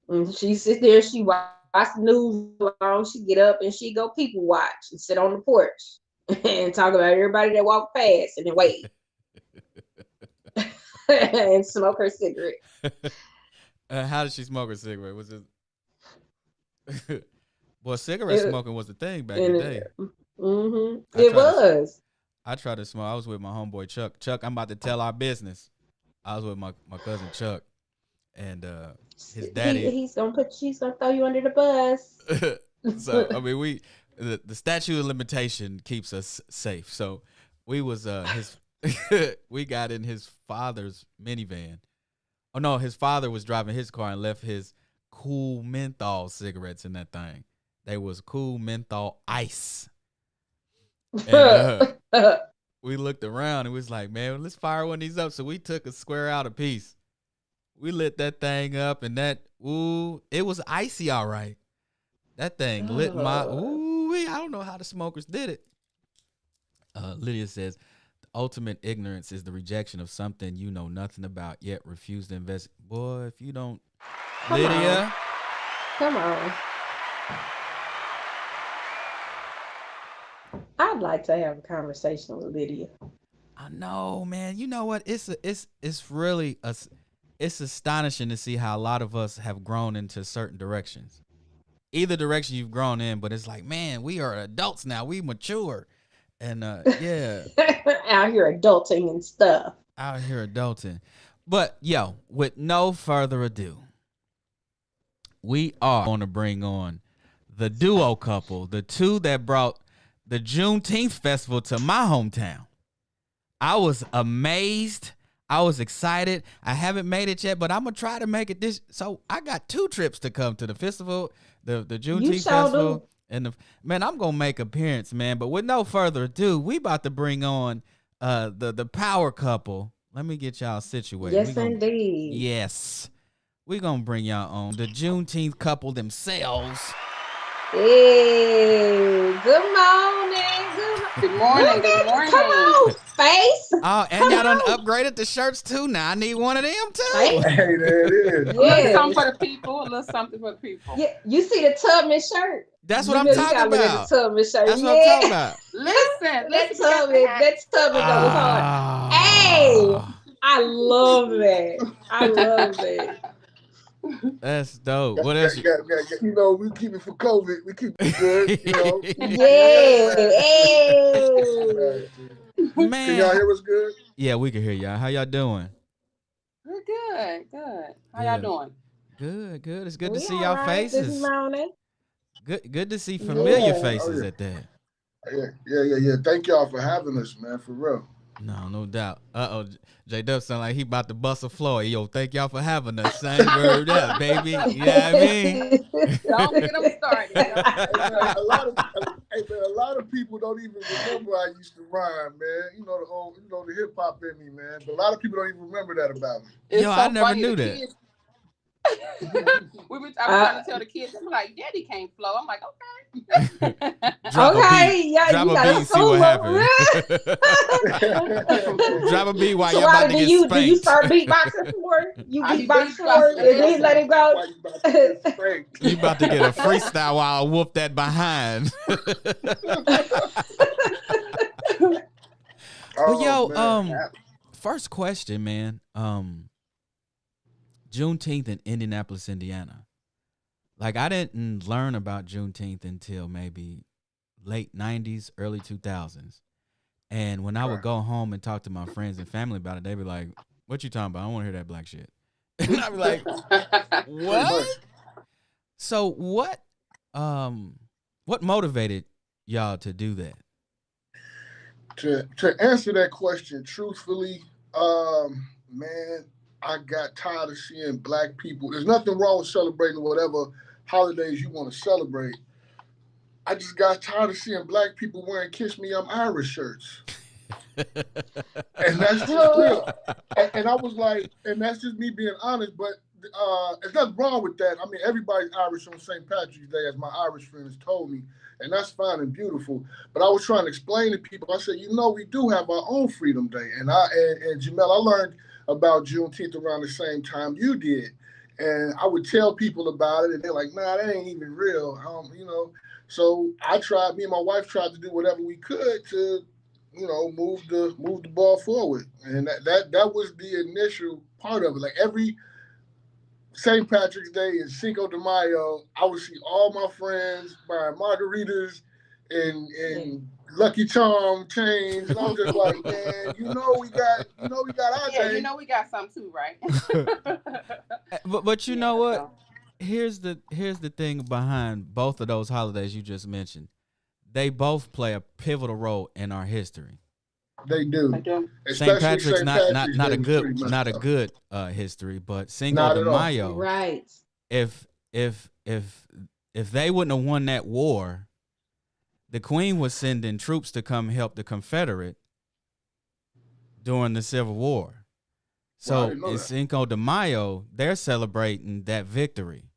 And she sit there, she watch the news long, she get up and she go people watch and sit on the porch and talk about everybody that walk past and then wait and smoke her cigarette. How did she smoke a cigarette? Was it? Well, cigarette It, smoking was the thing back in and the it, day. I it tried to. was. I tried to smoke. I was with my homeboy Chuck. Chuck, I'm about to tell our business. I was with my cousin Chuck, and his daddy. He's gonna throw you under the bus. So I mean, the statute of limitation keeps us safe. So we was his we got in his father's minivan. Oh no, his father was driving his car and left his cool menthol cigarettes in that thing. They was cool menthol ice. And we looked around and was like, man, let's fire one of these up. So we took a square out a piece. We lit that thing up, and it was icy, all right. That thing lit my I don't know how the smokers did it. Lydia says, the ultimate ignorance is the rejection of something you know nothing about, yet refuse to invest. Boy, if you don't, Come Lydia. Come on. I'd like to have a conversation with Lydia. I know, man. You know what? It's really it's astonishing to see how a lot of us have grown into certain directions. Either direction you've grown in, but it's like, man, we are adults now. We mature. And yeah, Out here adulting and stuff. out here adulting. But yo, with no further ado, we are going to bring on the duo couple, the two that brought the Juneteenth festival to my hometown. I was amazed. I was excited. I haven't made it yet, but I'm gonna try to make it this. So I got 2 trips to come to the festival, the Juneteenth festival, and man, I'm gonna make appearance, man. But with no further ado, we about to bring on the power couple. Let me get y'all situated. Yes, indeed. Yes, we gonna bring y'all on the Juneteenth couple themselves. Hey, good morning. Good morning. Good morning. Come on, face. Oh, and y'all done upgraded the shirts too. Now I need one of them too. Face. Hey, there it is. A little Yeah. something for the people. A little something for the people. Yeah, you see the Tubman shirt? That's You what I'm know you talking gotta look at about. the Tubman shirt. That's what I'm talking about. Listen, That Tubman goes hard. Hey, I love that. I love that. That's dope. What else? You know, we keep it for COVID. We keep it good, you know. Yeah. Hey. Man. Can y'all hear us good? Yeah, we can hear y'all. How y'all doing? We're good. Good. How Yeah. y'all doing? Good. It's good We to see all y'all right this faces. morning. Good to see familiar Yeah. faces Oh, yeah. at that. Yeah. Thank y'all for having us, man, for real. No doubt. J Dub sound like he about to bust a floor. Yo, thank y'all for having us. Same word up, baby. You know what I mean? Don't get them started. Hey, man, a lot of people don't even remember I used to rhyme, man. You know the hip hop in me, man. But a lot of people don't even remember that about me. It's Yo, so I never funny, knew the that. kids- I'm trying to tell the kids. I'm like, Daddy can't flow. I'm like, okay. Drop a Okay, beat. yeah, Drop you a gotta beat and see what solo. happens. Drop a beat while So you're about to do get you spanked. start beatboxing for it? You I be beatbox for beatboxing. it, and then let it go. Why you about to get spanked? You about to get a freestyle while I whoop that behind. But yo, man. first question, man. Juneteenth in Indianapolis, Indiana. Like, I didn't learn about Juneteenth until maybe late 90s, early 2000s. And when I would go home and talk to my friends and family about it, they'd be like, what you talking about? I don't want to hear that black shit. And I'd be like, what? So what motivated y'all to do that? To answer that question truthfully, man, I got tired of seeing black people. There's nothing wrong with celebrating whatever holidays you want to celebrate. I just got tired of seeing black people wearing "Kiss Me, I'm Irish" shirts. And that's just real. And I was like, and that's just me being honest, but there's nothing wrong with that. I mean, everybody's Irish on St. Patrick's Day, as my Irish friends told me, and that's fine and beautiful. But I was trying to explain to people, I said, we do have our own Freedom Day. And Jamel, I learned about Juneteenth around the same time you did. And I would tell people about it, and they're like, nah, that ain't even real. So me and my wife tried to do whatever we could to, move the ball forward. And that was the initial part of it. Like every St. Patrick's Day and Cinco de Mayo, I would see all my friends buying margaritas and Lucky Charm chains. And I'm just like, man, we got our day. We got some too, right? But you know what? Here's the thing behind both of those holidays you just mentioned. They both play a pivotal role in our history. They do. St. Patrick's not a Day good history, but Cinco de Mayo. Right. If they wouldn't have won that war, the Queen was sending troops to come help the Confederate during the Civil War. So in Cinco de Mayo, they're celebrating that victory.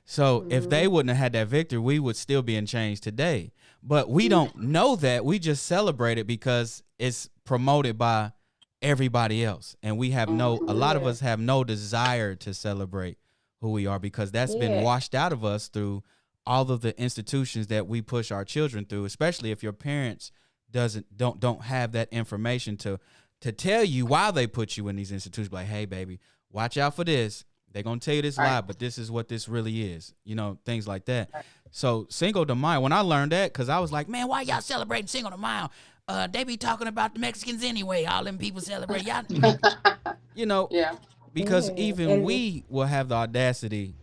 So if they wouldn't have had that victory, we would still be in chains today. But we don't know that. We just celebrate it because it's promoted by everybody else. And we have a lot of us have no desire to celebrate who we are because that's been washed out of us through all of the institutions that we push our children through, especially if your parents don't have that information to tell you why they put you in these institutions. Like, hey, baby, watch out for this. They're going to tell you this Right. lie, but this is what this really is. You know, things like that. Right. So Cinco de Mayo, when I learned that, because I was like, man, why y'all celebrating Cinco de Mayo? They be talking about the Mexicans anyway. All them people celebrate. Y'all, you know, Yeah. because Yeah, even and- we will have the audacity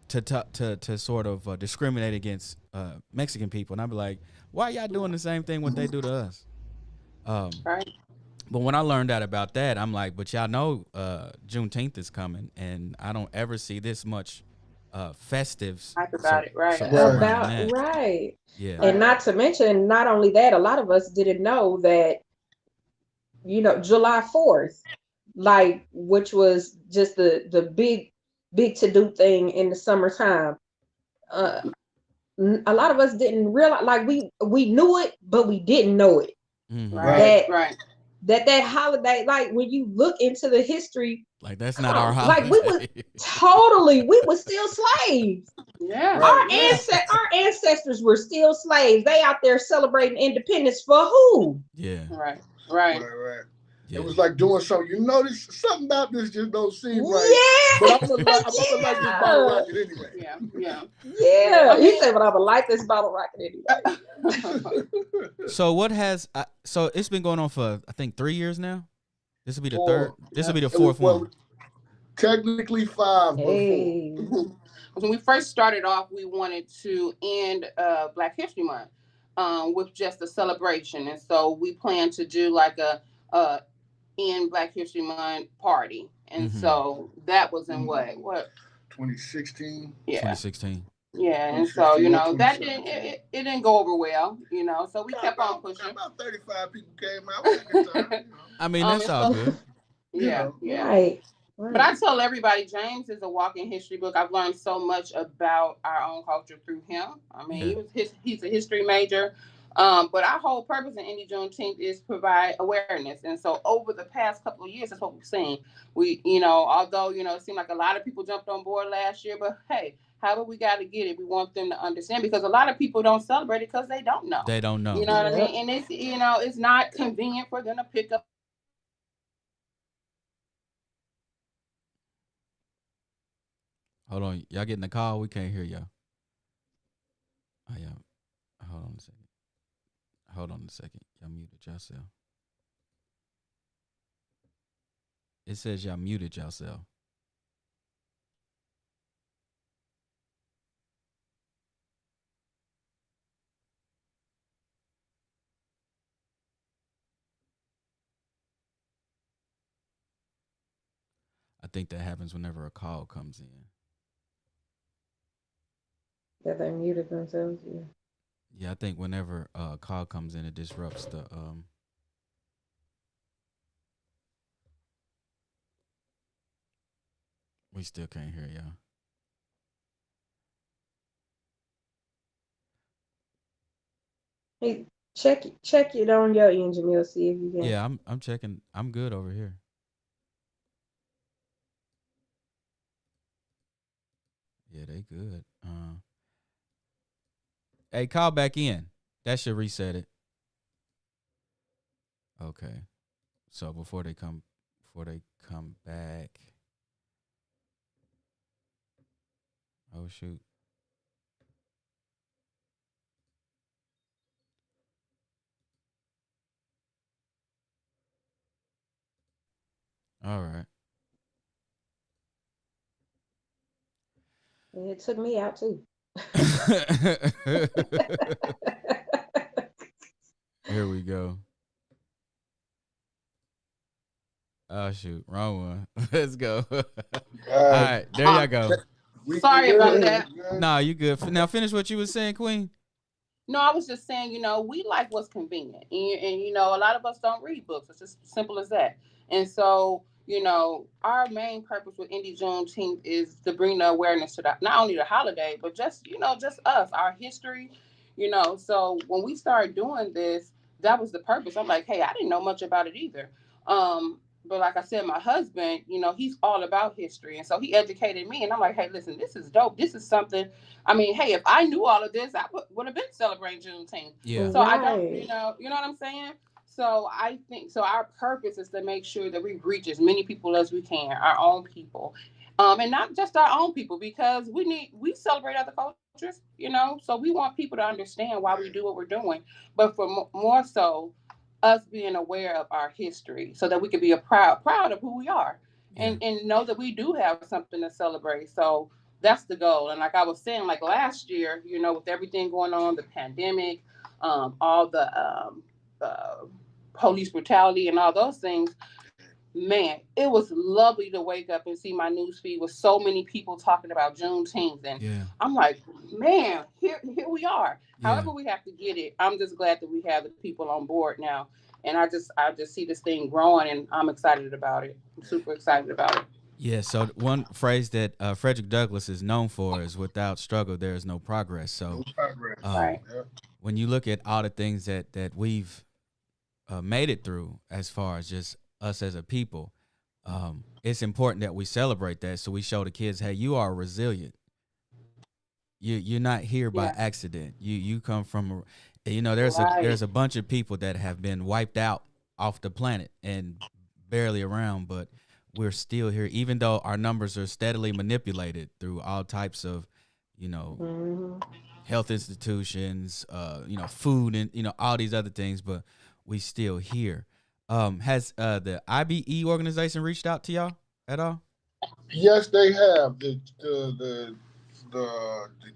to sort of discriminate against Mexican people. And I'd be like, why y'all doing the same thing what they do to us? Right. But when I learned out about that, I'm like, but y'all know Juneteenth is coming, and I don't ever see this much festives. Hype about it, right. surrounding About that. right. Yeah. And not to mention, not only that, a lot of us didn't know that, you know, July 4th, like, which was just the big to do thing in the summertime. A lot of us didn't realize, like, we knew it, but we didn't know it. Mhm. Right. That- Right. That holiday, like, when you look into the history, Like, that's not our like, holiday. we were still slaves. Yeah. Right. Our ancestors were still slaves. They out there celebrating independence for who? Yeah. Right. Right, Right. right. Yeah. It was like doing something. You notice something about this just don't seem right. Yeah. But I'm gonna like this bottle rocket anyway. Yeah. Yeah. Yeah. I He mean- said, but I'm gonna light this bottle rocket anyway. So what has so it's been going on for I think 3 years now. This will be the Four. third. This will be the It was, fourth well, one. technically 5, but 4. Hey. When we first started off, we wanted to end Black History Month with just a celebration, and so we planned to do like a end Black History Month party, and Mhm. so that was in what 2016. yeah 2016. yeah, and so you know that 2017. didn't it didn't go over well, you know, so we kept on About pushing. 35 people came out. We had a good time, you know. I mean, Um, that's all it's- good. Yeah, yeah. Right. But I tell everybody, James is a walking history book. I've learned so much about our own culture through him. I mean, Yeah. he's a history major. But our whole purpose in Indy Juneteenth is provide awareness. And so over the past couple of years, that's what we've seen. We, you know, although, you know, it seemed like a lot of people jumped on board last year, but hey, however we got to get it, we want them to understand, because a lot of people don't celebrate it because they don't know. They don't know. You know what I Yep. mean? And it's, you know, it's not convenient for them to pick up. Hold on, y'all getting the call? We can't hear y'all. Oh yeah. Hold on a second. Hold on a second. Y'all muted yourself. It says y'all muted yourself. I think that happens whenever a call comes in. That they muted themselves. Yeah. Yeah, I think whenever a call comes in, it disrupts the We still can't hear y'all. Hey, check it on your end, Jamil. See if you can. Yeah, I'm checking. I'm good over here. Yeah, they good. Hey, call back in. That should reset it. Okay. So before they come back. Oh shoot. All right. And it took me out too. Here we go. Oh shoot, wrong one. Let's go. All right, there y'all go. Sorry about that. Nah, you good. Now finish what you was saying, Queen. No, I was just saying, you know, we like what's convenient. And you know, a lot of us don't read books. It's just simple as that. And so, you know, our main purpose with Indy Juneteenth is to bring the awareness to that, not only the holiday, but just, you know, just us, our history, you know. So when we started doing this, that was the purpose. I'm like, hey, I didn't know much about it either. But like I said, my husband, you know, he's all about history. And so he educated me. And I'm like, hey, listen, this is dope. This is something. I mean, hey, if I knew all of this, I would have been celebrating Juneteenth. Yeah. So I don't, Right. you know what I'm saying? So I think so. Our purpose is to make sure that we reach as many people as we can, our own people, and not just our own people, because we celebrate other cultures, So we want people to understand why we do what we're doing, but for more so, us being aware of our history, so that we can be proud of who we are, Yeah. and know that we do have something to celebrate. So that's the goal. And like I was saying, like last year, with everything going on, the pandemic, all the uh, police brutality and all those things, man, it was lovely to wake up and see my news feed with so many people talking about Juneteenth. And Yeah. I'm like, man, here we are. Yeah. However we have to get it, I'm just glad that we have the people on board now. And I just see this thing growing, and I'm excited about it. I'm super excited about it. Yeah, so one phrase that Frederick Douglass is known for is "without struggle, there is no progress." So, No progress. Right. when you look at all the things that we've made it through, as far as just us as a people, it's important that we celebrate that, so we show the kids, hey, you are resilient. You're not here by Yeah. accident. You come from, there's Right. there's a bunch of people that have been wiped out off the planet and barely around, but we're still here, even though our numbers are steadily manipulated through all types of, Mhm. health institutions, food, and all these other things, but we still here. Has the IBE organization reached out to y'all at all? Yes, they have. The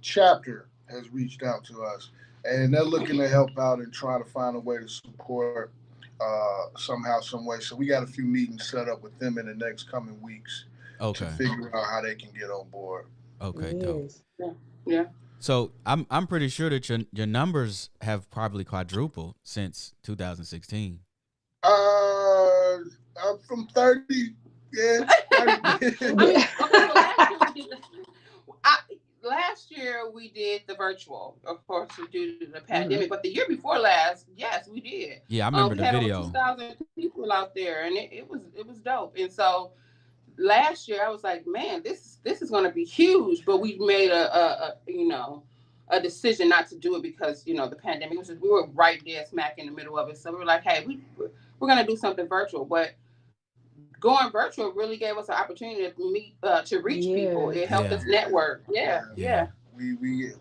chapter has reached out to us, and they're looking to help out and try to find a way to support somehow, some way. So we got a few meetings set up with them in the next coming weeks to Okay. figure out how they can get on board. Okay, dope. Yes. Yeah. So I'm pretty sure that your numbers have probably quadrupled since 2016. I'm from 30. Yeah. 30. Last year we did the virtual, of course, due to the pandemic. But the year before last, yes, we did. Yeah, I remember We the had video. over 2,000 people out there, and it was dope. And so last year I was like, man, this is going to be huge. But we made a decision not to do it because the pandemic was we were right there smack in the middle of it. So we were like, hey, we're going to do something virtual, but going virtual really gave us an opportunity to meet, to reach people. It helped us network. Yeah. We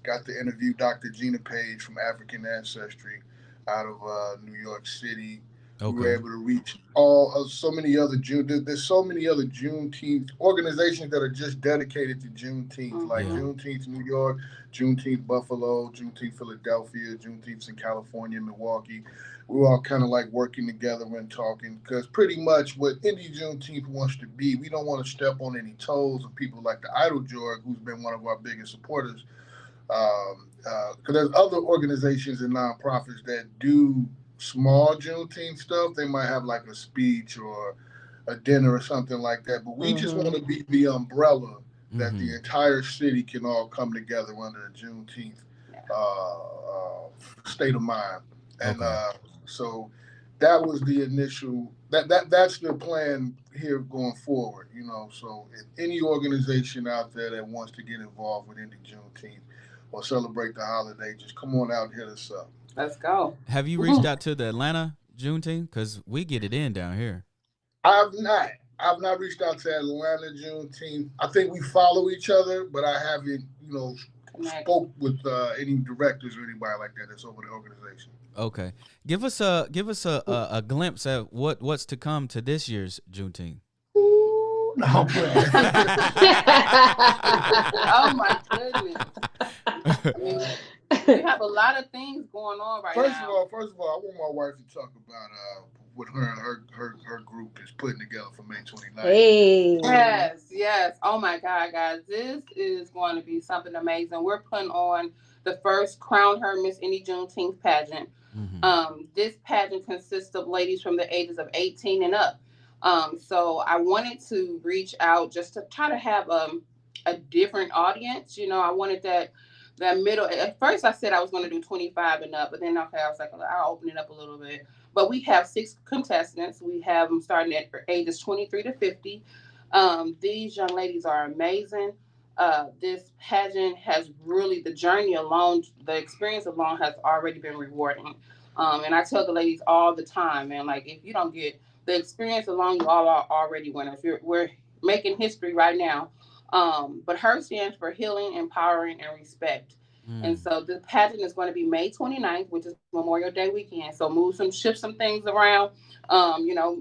got to interview Dr. Gina Page from African ancestry out of New York City. Okay. We were able to reach so many other There's so many other Juneteenth organizations that are just dedicated to Juneteenth, like Juneteenth New York, Juneteenth Buffalo, Juneteenth Philadelphia, Juneteenth in California, Milwaukee. We were all kind of like working together and talking, because pretty much what Indy Juneteenth wants to be, we don't want to step on any toes of people like the Idle Jorg, who's been one of our biggest supporters. Because there's other organizations and nonprofits that do small Juneteenth stuff. They might have like a speech or a dinner or something like that. But we just want to be the umbrella that the entire city can all come together under the Juneteenth state of mind. And so that was the initial, that's the plan here going forward, So if any organization out there that wants to get involved with Indy Juneteenth or celebrate the holiday, just come on out and hit us up. Let's go. Have you reached out to the Atlanta Juneteenth? Because we get it in down here. I've not reached out to Atlanta Juneteenth. I think we follow each other, but I haven't, spoke with any directors or anybody like that that's over the organization. Okay, give us a glimpse at what's to come to this year's Juneteenth. Ooh, no, I'm playing. Oh my goodness. I mean, we have a lot of things going on right now. First of all, I want my wife to talk about what her group is putting together for May 29th. Hey. Yes. Oh my God, guys, this is going to be something amazing. We're putting on the first Crown Her Miss Indy Juneteenth pageant. This pageant consists of ladies from the ages of 18 and up. So I wanted to reach out just to try to have a different audience. I wanted that middle. At first I said I was going to do 25 and up, but then I was like, I'll open it up a little bit. But we have 6 contestants. We have them starting at ages 23 to 50. These young ladies are amazing. This pageant has really, the journey alone, the experience alone has already been rewarding. And I tell the ladies all the time, man, like if you don't get the experience alone, you all are already winners. We're making history right now. But HER stands for healing, empowering, and respect. And so the pageant is going to be May 29th, which is Memorial Day weekend. So shift some things around.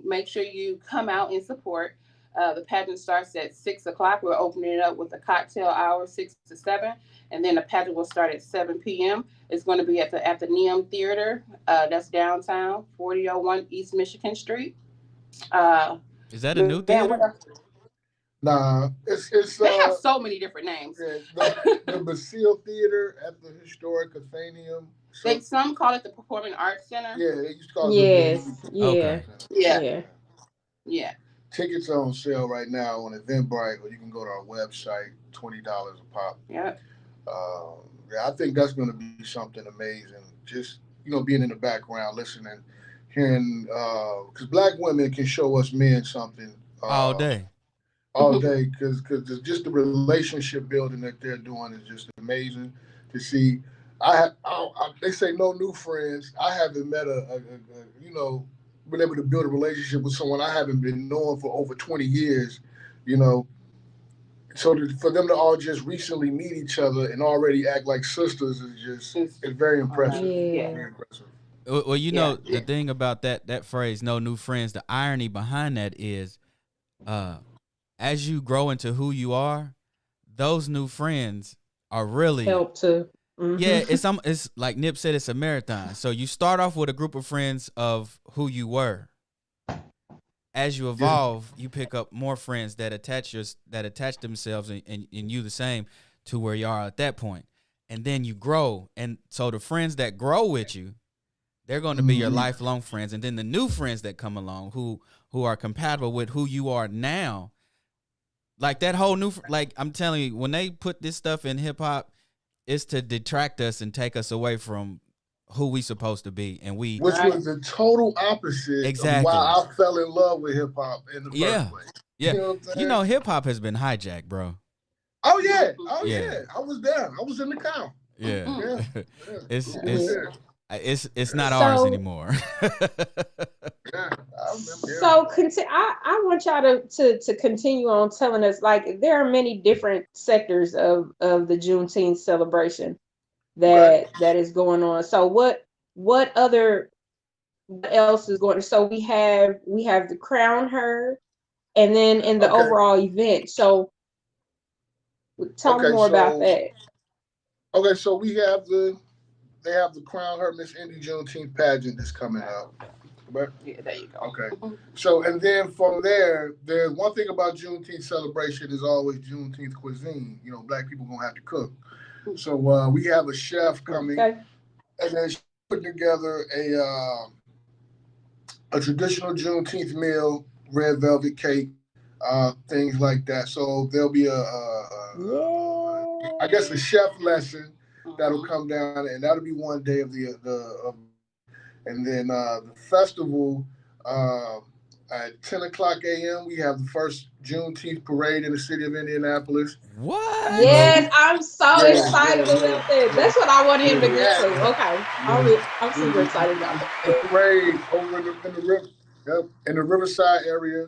Make sure you come out and support. The pageant starts at 6 o'clock. We're opening it up with a cocktail hour, 6 to 7, and then the pageant will start at 7 p.m. It's going to be at the Athenaeum Theater. That's downtown, 4001 East Michigan Street. Is that a new theater? Nah, it's they have so many different names. Yeah, the Basile Theater at the historic Athenaeum. Some call it the Performing Arts Center. Yeah, they used to call it Yeah. Tickets are on sale right now on Eventbrite, or you can go to our website, $20 a pop. Yeah. I think that's going to be something amazing. Just, being in the background, listening, hearing, because Black women can show us men something. All day. Because just the relationship building that they're doing is just amazing to see. They say no new friends. I haven't met been able to build a relationship with someone I haven't been knowing for over 20 years, So for them to all just recently meet each other and already act like sisters is very impressive. Yeah. Very impressive. Well, the thing about that phrase, no new friends, the irony behind that is, as you grow into who you are, those new friends are really help to. Mm-hmm. Yeah, it's like Nip said, it's a marathon. So you start off with a group of friends of who you were. As you evolve, you pick up more friends that attach themselves and you the same to where you are at that point. And then you grow. And so the friends that grow with you, they're going to be your lifelong friends. And then the new friends that come along who are compatible with who you are now. Like that whole like I'm telling you, when they put this stuff in hip hop, it's to detract us and take us away from who we supposed to be. And which was the total opposite of why I fell in love with hip hop in the first place. Yeah. Hip hop has been hijacked, bro. Oh yeah. I was there. I was in the car. Yeah. It's not ours anymore. So I want y'all to continue on telling us, like, there are many different sectors of the Juneteenth celebration that is going on. So what else is going on? So we have the crown her, and then in the overall event. So talk more about that. Okay, so they have the crown her Miss Indy Juneteenth pageant that's coming up. Yeah, there you go. Okay. So, and then from there's one thing about Juneteenth celebration is always Juneteenth cuisine. Black people gonna have to cook. So we have a chef coming, and then she's putting together a traditional Juneteenth meal, red velvet cake, things like that. So there'll be I guess a chef lesson that'll come down, and that'll be one day of and then the festival at 10 o'clock a.m. we have the first Juneteenth parade in the city of Indianapolis. What? Yes, I'm so excited about that. That's what I want him to get to. Okay, I'm super excited about that. The parade over in the Riverside area.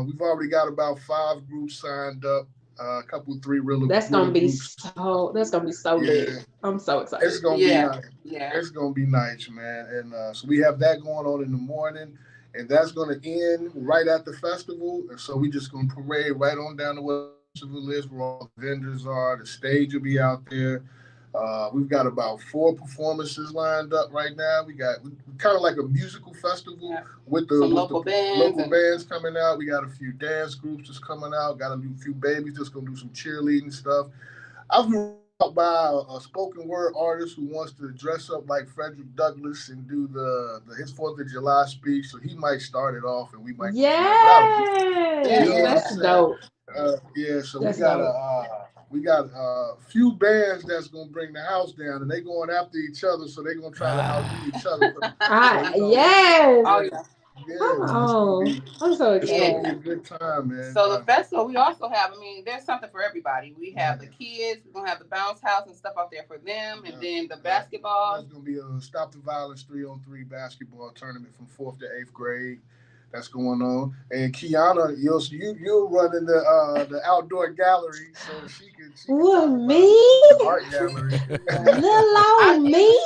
We've already got about 5 groups signed up. A couple, 3 really. That's gonna be so good. I'm so excited. It's gonna be nice. Yeah. It's gonna be nice, man. And so we have that going on in the morning, and that's gonna end right at the festival. And so we just gonna parade right on down to where the festival is, where all the vendors are. The stage will be out there. We've got about 4 performances lined up right now. We kind of like a musical festival with the local bands coming out. We got a few dance groups that's coming out. Got a few babies that's gonna do some cheerleading stuff. I've been out by a spoken word artist who wants to dress up like Frederick Douglass and do his 4th of July speech. So he might start it off, and we might. That's dope. So we got a few bands that's gonna bring the house down, and they going after each other, so they're gonna try to outdo each other. Yeah, Come man, it's gonna on. be I'm so it's gonna excited. be a good time, man. So the festival, we also have, I mean, there's something for everybody. We have the Yeah. kids, we're gonna have the bounce house and stuff out there for them, and then the There's basketball. gonna be a Stop the Violence 3-on-3 basketball tournament from 4th to 8th grade. That's going on, and Kiana, you'll run in the outdoor gallery so she can Well, talk about me? the art gallery. Little old me?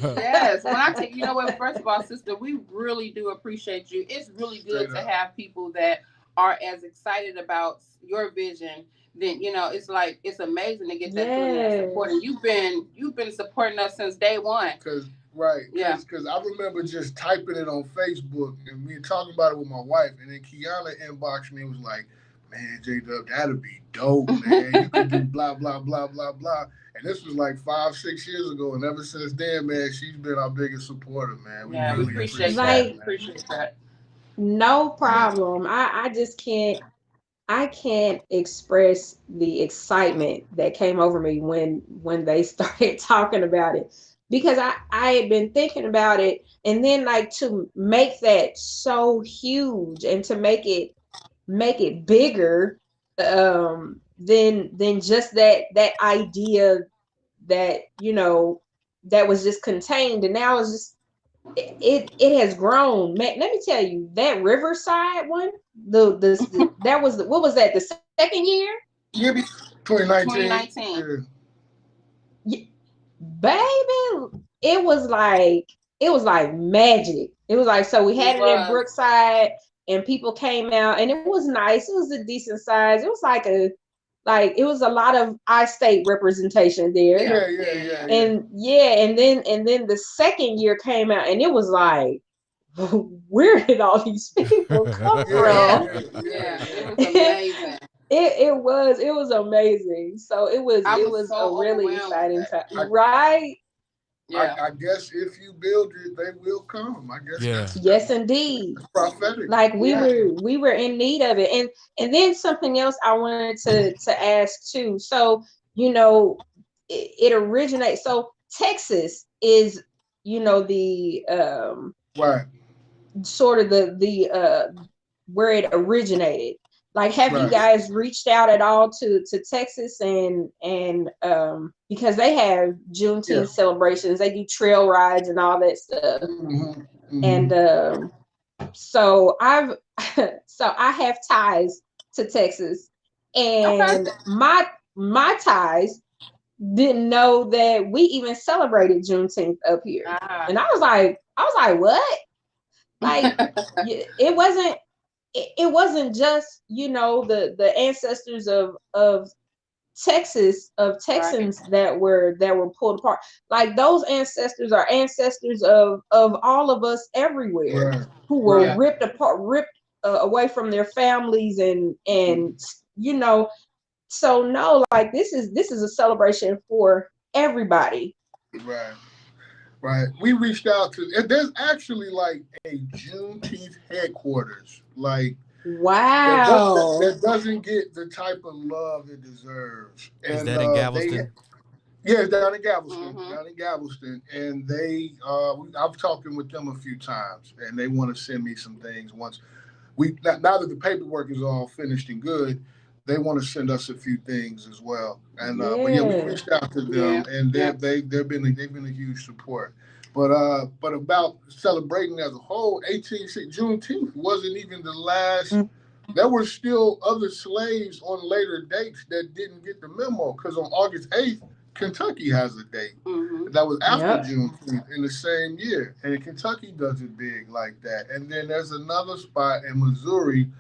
Yes, when I take, you know what, first of all, sister, we really do appreciate you. It's really good Straight to up. have people that are as excited about your vision. Then, you know, it's like, it's amazing to get that feeling and support. Yes. And you've been supporting us since day one. Because I remember just typing it on Facebook and me talking about it with my wife, and then Kiana inboxed me and was like, "Man, J-Dub, that'd be dope, man. You could do blah blah blah blah blah." And this was like 5-6 years ago, and ever since then, man, she's been our biggest supporter, man. We Yeah, we really appreciate Like, that. Appreciate that. no problem. I just can't express the excitement that came over me when they started talking about it, because I had been thinking about it, and then like to make that so huge and to make it bigger, than just that idea that that was just contained, and now it's just it has grown. Man, let me tell you, that Riverside one, that was what was that, the second year? Yeah, 2019. 2019. Yeah. Baby, it was like magic. It was like, so we had It it at was. Brookside, and people came out, and it was nice. It was a decent size. It was it was a lot of I-State representation there. Yeah. And then the second year came out, and it was like, where did all these people come from? Yeah, it was amazing. It was amazing. So it was I it was was so a really overwhelmed exciting with time, that. right? Yeah. I guess if you build it, they will come. I guess. Yeah. Yes, indeed. That's prophetic. Like Yeah. we were in need of it, and then something else I wanted to ask too. So it originates. So Texas is the Right. sort of the where it originated. Like, have you Right. guys reached out at all to Texas, and because they have Yeah. Juneteenth celebrations, they do trail rides and all that stuff, and so I have ties to Texas, and Okay. my ties didn't know that we even celebrated Juneteenth up here, and I was like, what? Like, it wasn't just the ancestors of Texas, of Texans, Right. that were pulled apart. Like, those ancestors are ancestors of all of us everywhere, Right. who were Right. ripped apart, ripped away from their families, and so no, like, this is a celebration for everybody. Right. Right. We reached out to. There's actually like a Juneteenth headquarters, like Wow. that doesn't get the type of love it deserves. Is And that in they, Galveston? yeah, it's down in Galveston, Mhm. and they, I've talking with them a few times, and they want to send me some things once now that the paperwork is all finished and good. They want to send us a few things as well, and but yeah, we Yeah. reached out to Yeah. them, and Yeah. they've been a huge support. But about celebrating as a whole, 18 Juneteenth wasn't even the last. There were still other slaves on later dates that didn't get the memo, because on August 8th, Kentucky has a date Mhm. that was after Yep. Juneteenth in the same year, and Kentucky does it big like that. And then there's another spot in Missouri,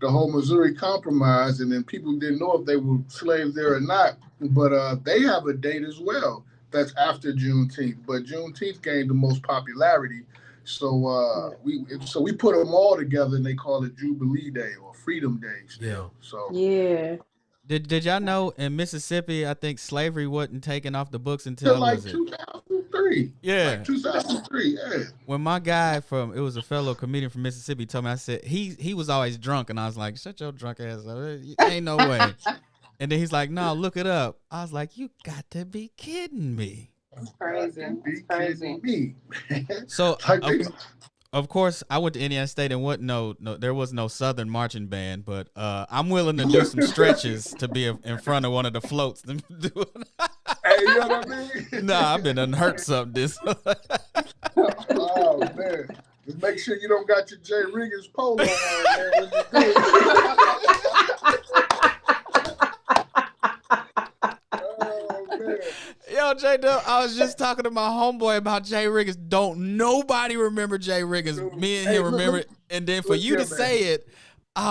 the whole Missouri Compromise, and then people didn't know if they were slaves there or not, but they have a date as well that's after Juneteenth. But Juneteenth gained the most popularity, so we put them all together, and they call it Jubilee Day or Freedom Day still. So Yeah. Did y'all know in Mississippi, I think slavery wasn't taken off the books till until like was it? 2003, Yeah. like 2003, yeah. When my guy it was a fellow comedian from Mississippi, told me, I said he was always drunk, and I was like, shut your drunk ass up, ain't no way. And then he's like, no, look it up. I was like, you got to be kidding me. It's crazy. Be It's crazy. kidding me. So Like okay, of course, I went to Indiana State and there was no Southern marching band, but I'm willing to do some stretches to be in front of one of the floats. Hey, you know what I mean? Nah, I've been unhurt something this. Oh man. Just make sure you don't got your Jay Riggins polo on, man, when you do it. Oh, man. Yo, J Dub, I was just talking to my homeboy about Jay Riggins. Don't nobody remember Jay Riggins. Dude, Me and hey, him look, remember look, it. And then for look you here, to man. say it,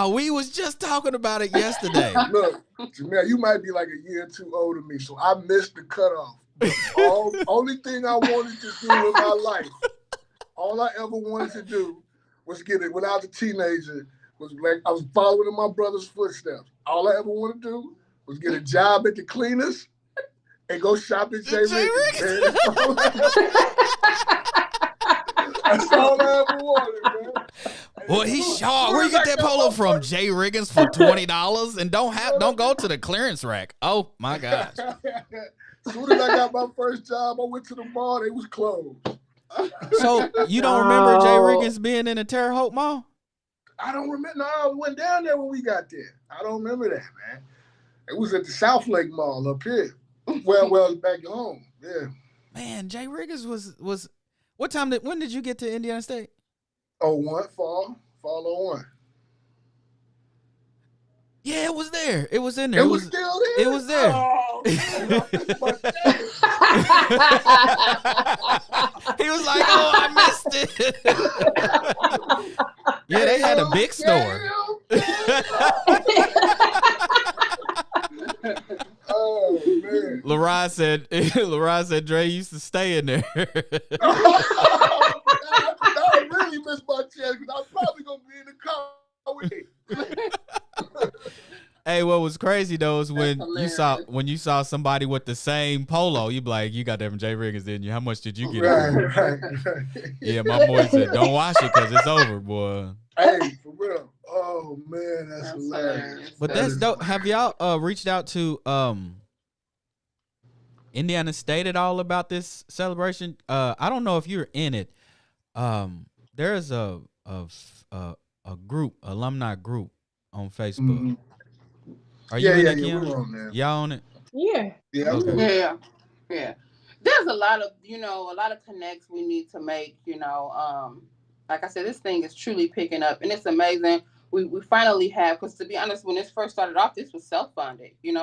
we was just talking about it yesterday. Look, Jamel, you might be like a year or two older than me, so I missed the cutoff. Only thing I wanted to do in my life, all I ever wanted to do was get it when I was a teenager, was like I was following in my brother's footsteps. All I ever wanted to do was get a job at the cleaners and go shop at Jay Riggins, man. That's all I ever wanted, man. Well, he's sharp. Where you get that polo from? Jay Riggins for $20, and don't go to the clearance rack. Oh my gosh! As soon as I got my first job, I went to the mall. They was closed. So you don't remember Jay Riggins being in the Terre Haute Mall? I don't remember. No, we went down there when we got there. I don't remember that, man. It was at the South Lake Mall up here. Well, back home. Yeah. Man, Jay Riggins was. What time when did you get to Indiana State? Fall 01. Yeah, it was there. It was in there. It was still there? It was there. Oh, He was like, "Oh, I missed it." Yeah, they had a big store. Oh man. LaRon said Dre used to stay in there. I really missed my chance because I'm probably gonna be in the car with him. Hey, what was crazy though is when hilarious. you saw somebody with the same polo, you be like, you got that from Jay Riggins, didn't you? How much did you get? Right. Yeah, my boy said, don't watch it because it's over, boy. Hey, for real. Oh man, that's hilarious. But That that's is dope. Have y'all reached out to Indiana State at all about this celebration? I don't know if you're in it. There's a group, alumni group on Facebook. Mhm. Are you in it, yeah, Kiana? we're on there. Y'all on it? Yeah. Yeah, Okay. Yeah. There's a lot of connects we need to make, like I said, this thing is truly picking up and it's amazing. We finally have, because to be honest, when this first started off, this was self-funded. And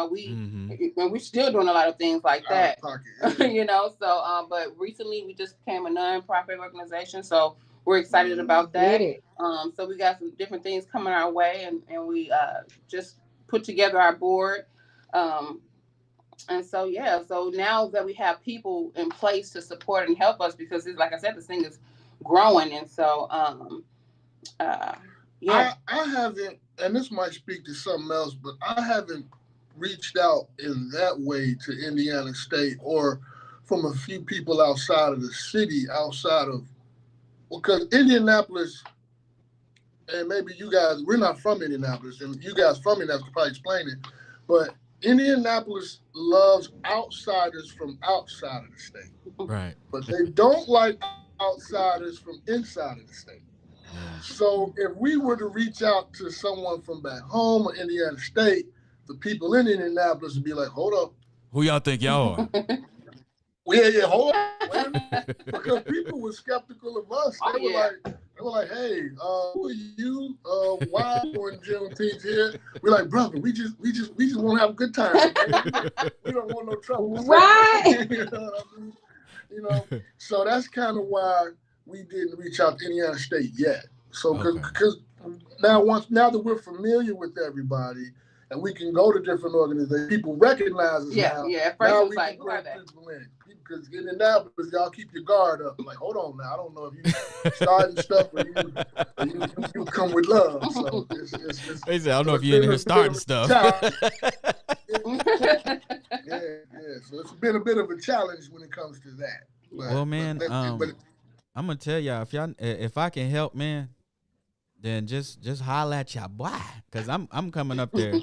we're still doing a lot of things like that. Out of pocket. So but recently we just became a non-profit organization, so we're excited about that. So we got some different things coming our way, and we just put together our board. And so now that we have people in place to support and help us, because like I said, this thing is growing, and so I haven't, and this might speak to something else, but I haven't reached out in that way to Indiana State or from a few people outside of the city, because Indianapolis, and maybe you guys, we're not from Indianapolis, and you guys from Indianapolis could probably explain it, but Indianapolis loves outsiders from outside of the state. Right. But they don't like outsiders from inside of the state. So if we were to reach out to someone from back home or Indiana State, the people in Indianapolis would be like, hold up. Who y'all think y'all are? Yeah, hold on. Wait a minute. Because people were skeptical of us. They were like, hey, who are you? Why on Juneteenth here? We're like, brother, we just want to have a good time. Man. We don't want no trouble. Right. You know, so that's kind of why we didn't reach out to Indiana State yet. So because now that we're familiar with everybody and we can go to different organizations, people recognize us now. Yeah. At first now it was we like, can who are bring they? people in. Because in Indianapolis, y'all keep your guard up. Like, hold on now. I don't know if you starting stuff or you come with love. So it's They said, I don't know if you're in here starting stuff. Yeah. So it's been a bit of a challenge when it comes to that. But, Well, man, I'm gonna tell y'all, if I can help, man, then just holler at y'all, boy, because I'm coming up there.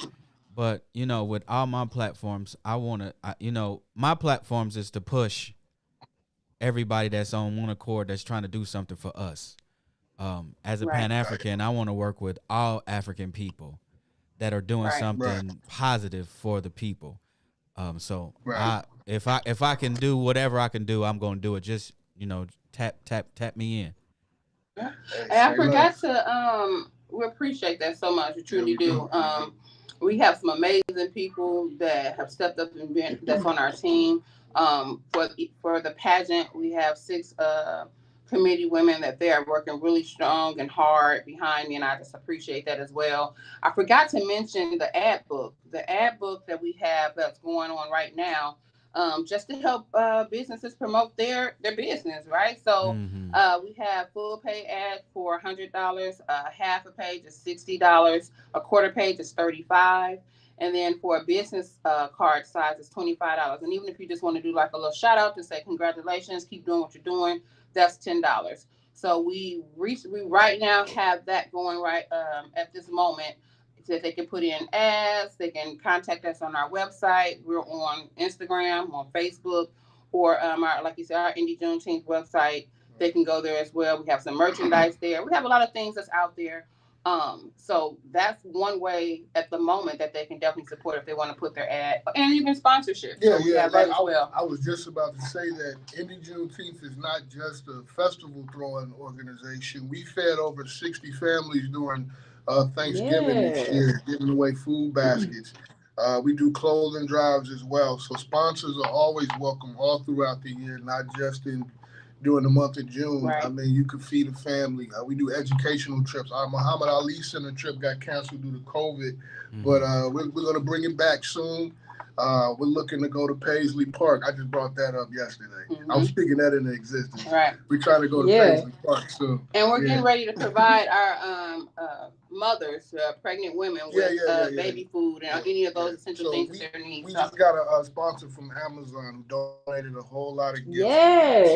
But with all my platforms, my platforms is to push everybody that's on one accord that's trying to do something for us. As a Right. Pan African, I want to work with all African people that are doing Right. something positive for the people. So Right. if I can do whatever I can do, I'm gonna do it. Just tap me in. Yeah. Hey, And I say forgot less. to we appreciate that so much. We Yeah, truly we do. do. We have some amazing people that have stepped up and been that's on our team. For the pageant, we have 6 committee women that they are working really strong and hard behind me, and I just appreciate that as well. I forgot to mention the ad book that we have that's going on right now, just to help businesses promote their business, right? So Mm-hmm. we have full pay ad for $100, half a page is $60, a quarter page is $35, and then for a business card size is $25. And even if you just want to do like a little shout out to say congratulations, keep doing what you're doing, that's $10. So we right now have that going right at this moment. So they can put in ads, they can contact us on our website. We're on Instagram, on Facebook, or our, like you said, our Indy Juneteenth website. They can go there as well. We have some merchandise there. We have a lot of things that's out there. So that's one way at the moment that they can definitely support if they want to put their ad, and even sponsorship. Yeah, So we yeah. have Like that as well. I was just about to say that Indy Juneteenth is not just a festival throwing organization. We fed over 60 families during Thanksgiving this Yes. year, giving away food baskets. We do clothing drives as well. So sponsors are always welcome all throughout the year, not just in during the month of June. Right. I mean, you could feed a family. We do educational trips. Our Muhammad Ali Center trip got canceled due to COVID, but we're going to bring it back soon. We're looking to go to Paisley Park. I just brought that up yesterday. I'm speaking that into existence. Right. We're trying to go to Yeah. Paisley Park soon. And we're Yeah. getting ready to provide our mothers, pregnant women, with baby food and any of those essential things that they need. We just got a sponsor from Amazon who donated a whole lot of gifts. Yes.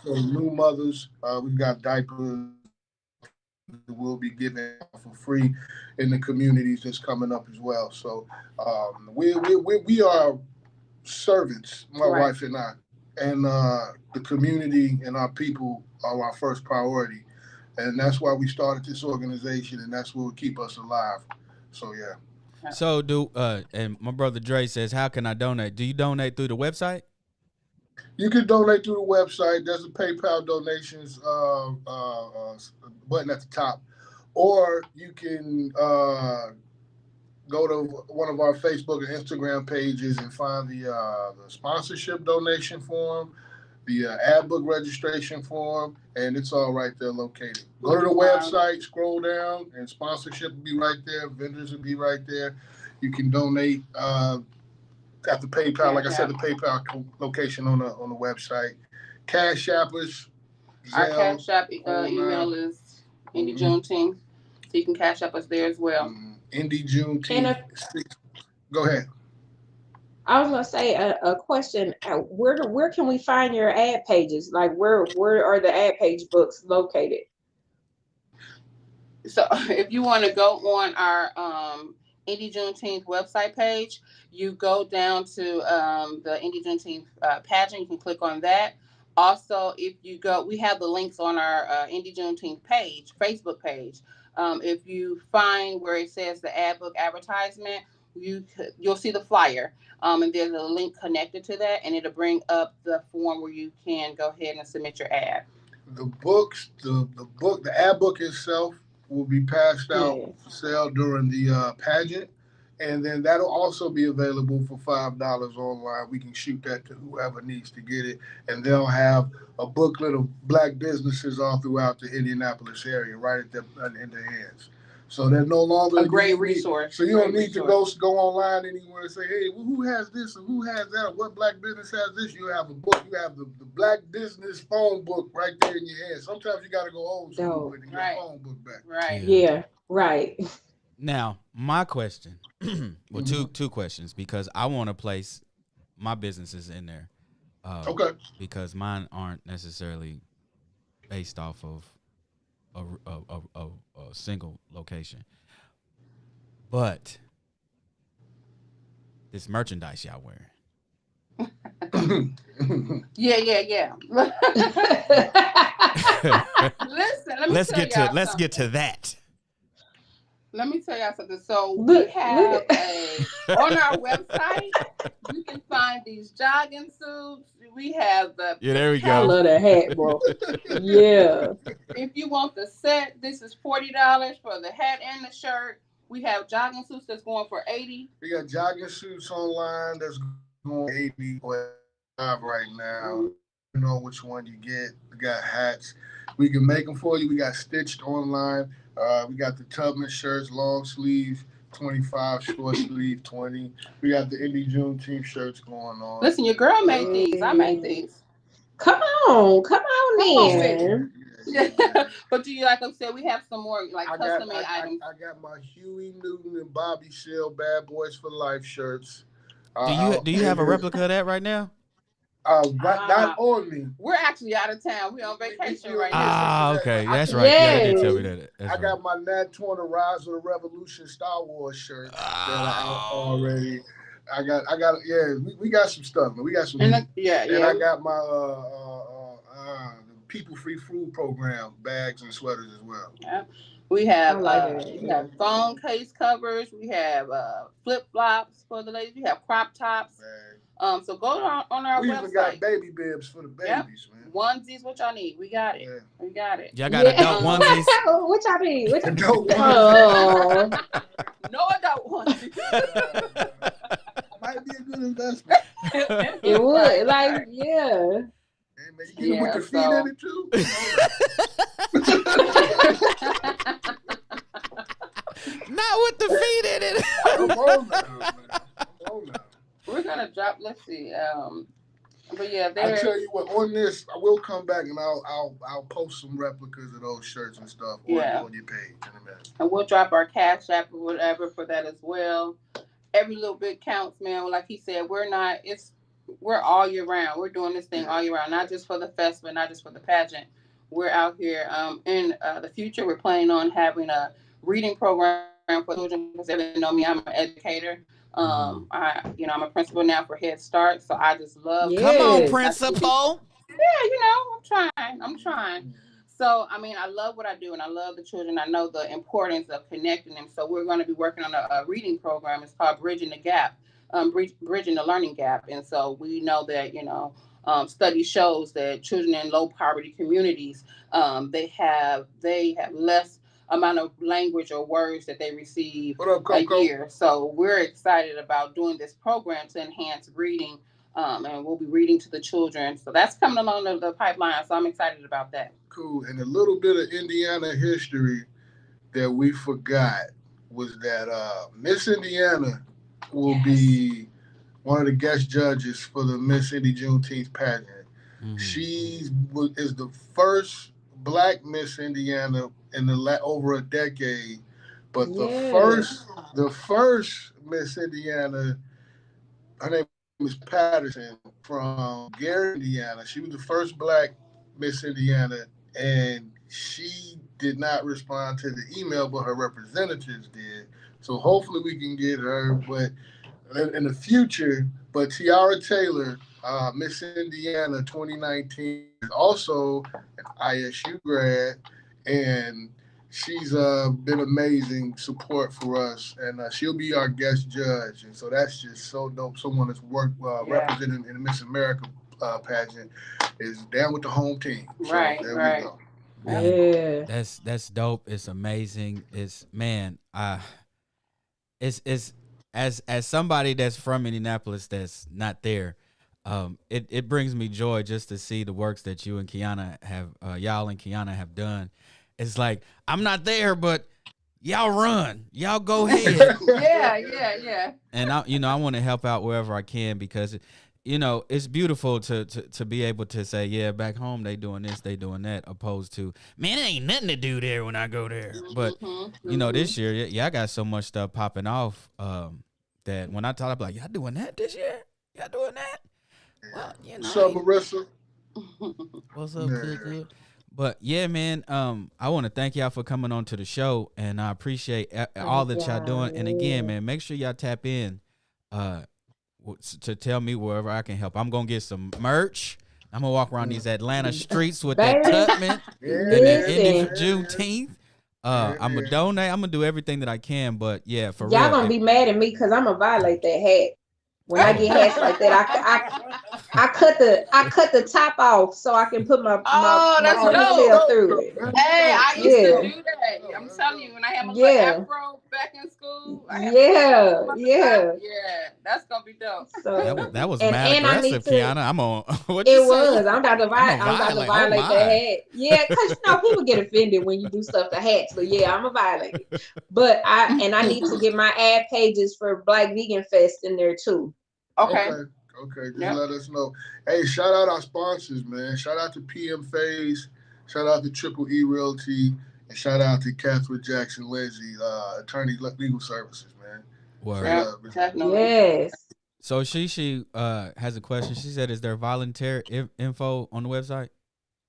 So new mothers, we've got diapers that we'll be giving out for free in the communities that's coming up as well. So we are servants, my Right. wife and I, and the community and our people are our first priority. And that's why we started this organization, and that's what will keep us alive. So, yeah. So and my brother Dre says, how can I donate? Do you donate through the website? You can donate through the website. There's a PayPal donations button at the top. Or you can go to one of our Facebook and Instagram pages and find the sponsorship donation form, the ad book registration form, and it's all right there located. Go to the website, scroll down, and sponsorship will be right there. Vendors will be right there. You can donate at the PayPal. Like I said, the PayPal location on the website. Cash App us. Our Cash App email is Indy Juneteenth, so you can Cash App us there as well. Indy Juneteenth. Go ahead. I was gonna say a question. Where can we find your ad pages? Like where are the ad page books located? So if you want to go on our Indy Juneteenth website page, you go down to the Indy Juneteenth pageant. You can click on that. Also, if you go, we have the links on our Indy Juneteenth page, Facebook page. If you find where it says the ad book advertisement, you'll see the flyer, and there's a link connected to that, and it'll bring up the form where you can go ahead and submit your ad. The books, the ad book itself will be passed out for sale during the pageant, and then that'll also be available for $5 online. We can shoot that to whoever needs to get it, and they'll have a booklet of Black businesses all throughout the Indianapolis area, right in their hands. So there's no longer a great resource. So you don't need to go online anywhere and say, hey, well, who has this and who has that? What Black business has this? You have a book. You have the Black business phone book right there in your hand. Sometimes you got to go old school and get your phone book back. Right. Yeah. Right. Now, my question, well, two questions, because I want to place my businesses in there. Okay. Because mine aren't necessarily based off of a single location. But this merchandise y'all wearing, Yeah. Listen, Let's get to that. Let me tell y'all something. So we have on our website, you can find these jogging suits. We have there we I go. love that hat, bro. Yeah. If you want the set, this is $40 for the hat and the shirt. We have jogging suits that's going for $80. We got jogging suits online that's going 80 right now. You know which one you get. We got hats. We can make them for you. We got stitched online. We got the Tubman shirts, long sleeve, 25, short sleeve, 20. We got the Indy Juneteenth shirts going on. Listen, your girl made these. I made these. Come on, man. Yeah. But do you, like I said, we have some more custom made items. I got my Huey Newton and Bobby Shell Bad Boys for Life shirts. Do you have a replica of that right now? Not on me. We're actually out of town. We're on vacation right now. Okay. That's right. Yeah, you did tell me that. I got my Nat Turner Rise of the Revolution Star Wars shirt that I already. I got. Yeah, we got some stuff, man. We got some. And I got my People Free Food Program bags and sweaters as well. Yeah. We have have phone case covers. We have flip flops for the ladies. We have crop tops. So go on our website. We even got baby bibs for the babies, man. Onesies, what y'all need? We got it. Yeah. We got it. Y'all got adult onesies? What y'all need? Adult onesies. No adult onesies. Might be a good investment. It would. Like, yeah. Hey, man, you get them with the feet in it, too? Not with the feet in it. Come on now, man. Come on now. We're gonna drop. Let's see. But yeah, I tell you what. On this, I will come back and I'll post some replicas of those shirts and stuff on your page in a minute. And we'll drop our Cash App or whatever for that as well. Every little bit counts, man. Like he said, we're all year round. We're doing this thing all year round, not just for the festival, not just for the pageant. We're out here. In the future, we're planning on having a reading program for children because they know me. I'm an educator. I'm a principal now for Head Start, so I just love. Come on, principal. Yeah, I'm trying. So, I mean, I love what I do, and I love the children. I know the importance of connecting them. So we're going to be working on a reading program. It's called Bridging the Gap, Bridging the Learning Gap. And so we know that, study shows that children in low poverty communities, they have less amount of language or words that they receive a year. So we're excited about doing this program to enhance reading, and we'll be reading to the children. So that's coming along the pipeline. So I'm excited about that. Cool. And a little bit of Indiana history that we forgot was that Miss Indiana will be one of the guest judges for the Miss Indy Juneteenth pageant. Mm-hmm. She is the first Black Miss Indiana in over a decade, but the first Miss Indiana, her name is Patterson from Gary, Indiana. She was the first Black Miss Indiana, and she did not respond to the email, but her representatives did. So hopefully we can get her, but in the future. But Tiara Taylor, Miss Indiana 2019, is also an ISU grad, and she's been amazing support for us, and she'll be our guest judge. And so that's just so dope. Someone that's worked representing in the Miss America pageant is down with the home team. So right. We go. Man, that's dope. It's amazing. It's as somebody that's from Indianapolis that's not there, it brings me joy just to see the works that you and Kiana have, y'all and Kiana have done. It's like, I'm not there, but y'all run, y'all go ahead. Yeah. And I want to help out wherever I can, because it's beautiful to be able to say, yeah, back home they doing this, they doing that, opposed to, man, it ain't nothing to do there when I go there. But this year, I got so much stuff popping off that when I talk, I'm like, y'all doing that this year? Y'all doing that? Well, What's up, Marissa? What's up, good? But yeah, man, I want to thank y'all for coming on to the show, and I appreciate all that y'all doing. And again, man, make sure y'all tap in to tell me wherever I can help. I'm gonna get some merch. I'm gonna walk around these Atlanta streets with that Baby, Tubman and that Indy for Juneteenth. I'm gonna donate. I'm gonna do everything that I can. But yeah, for y'all real. gonna be mad at me because I'm gonna violate that hat. When I get hats like that, I cut the top off so I can put my that's ponytail dope. through it. Hey, I used to do that. I'm telling you, when I had my little afro back in school. Yeah, that's gonna be dope. So that was and mad aggressive, Kiana. I'm on. What you it say? was. I'm about to violate that hat. Yeah, because people get offended when you do stuff to hats. So yeah, I'm a violate it. But I need to get my ad pages for Black Vegan Fest in there too. Okay. Just let us know. Hey, shout out our sponsors, man. Shout out to PM Phase. Shout out to Triple E Realty. And shout out to Catherine Jackson Lindsay, Attorney Legal Services, man. Word. Yes. So she has a question. She said, "Is there volunteer info on the website?"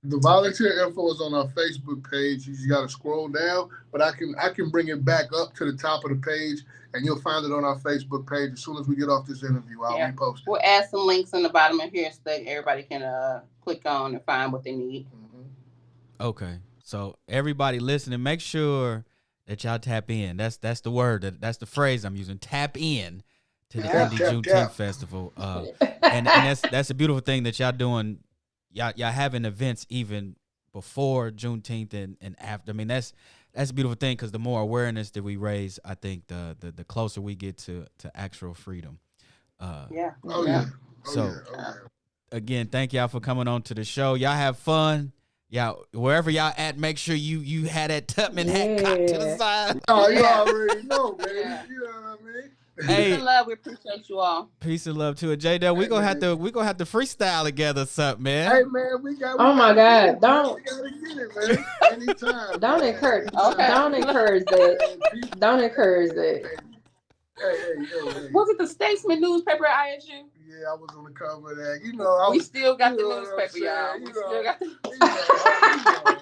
The volunteer info is on our Facebook page. You just got to scroll down, but I can bring it back up to the top of the page, and you'll find it on our Facebook page as soon as we get off this interview. I'll repost it. We'll add some links in the bottom of here so that everybody can click on and find what they need. Mm-hmm. Okay, so everybody listening, make sure that y'all tap in. That's the word. That's the phrase I'm using. Tap in to the Indy Juneteenth Festival, and that's a beautiful thing that y'all doing. Y'all having events even before Juneteenth and after. I mean, that's a beautiful thing because the more awareness that we raise, I think the closer we get to actual freedom. Again, thank y'all for coming on to the show. Y'all have fun. Y'all, wherever y'all at, make sure you had that Tubman hat cocked to the side. Oh, you already know, man. You know what I mean? Peace and love. We appreciate you all. Peace and love to it, J-Dub. We gonna have to freestyle together, something, man. Hey, man, we got. Oh my God! Don't. We gotta get it, man. Anytime. Don't encourage. Okay. Don't encourage that. Don't encourage that. Hey. Was it the Statesman newspaper at ISU? Yeah, I was on the cover of that. You know, we still got the newspaper, y'all. We still got the.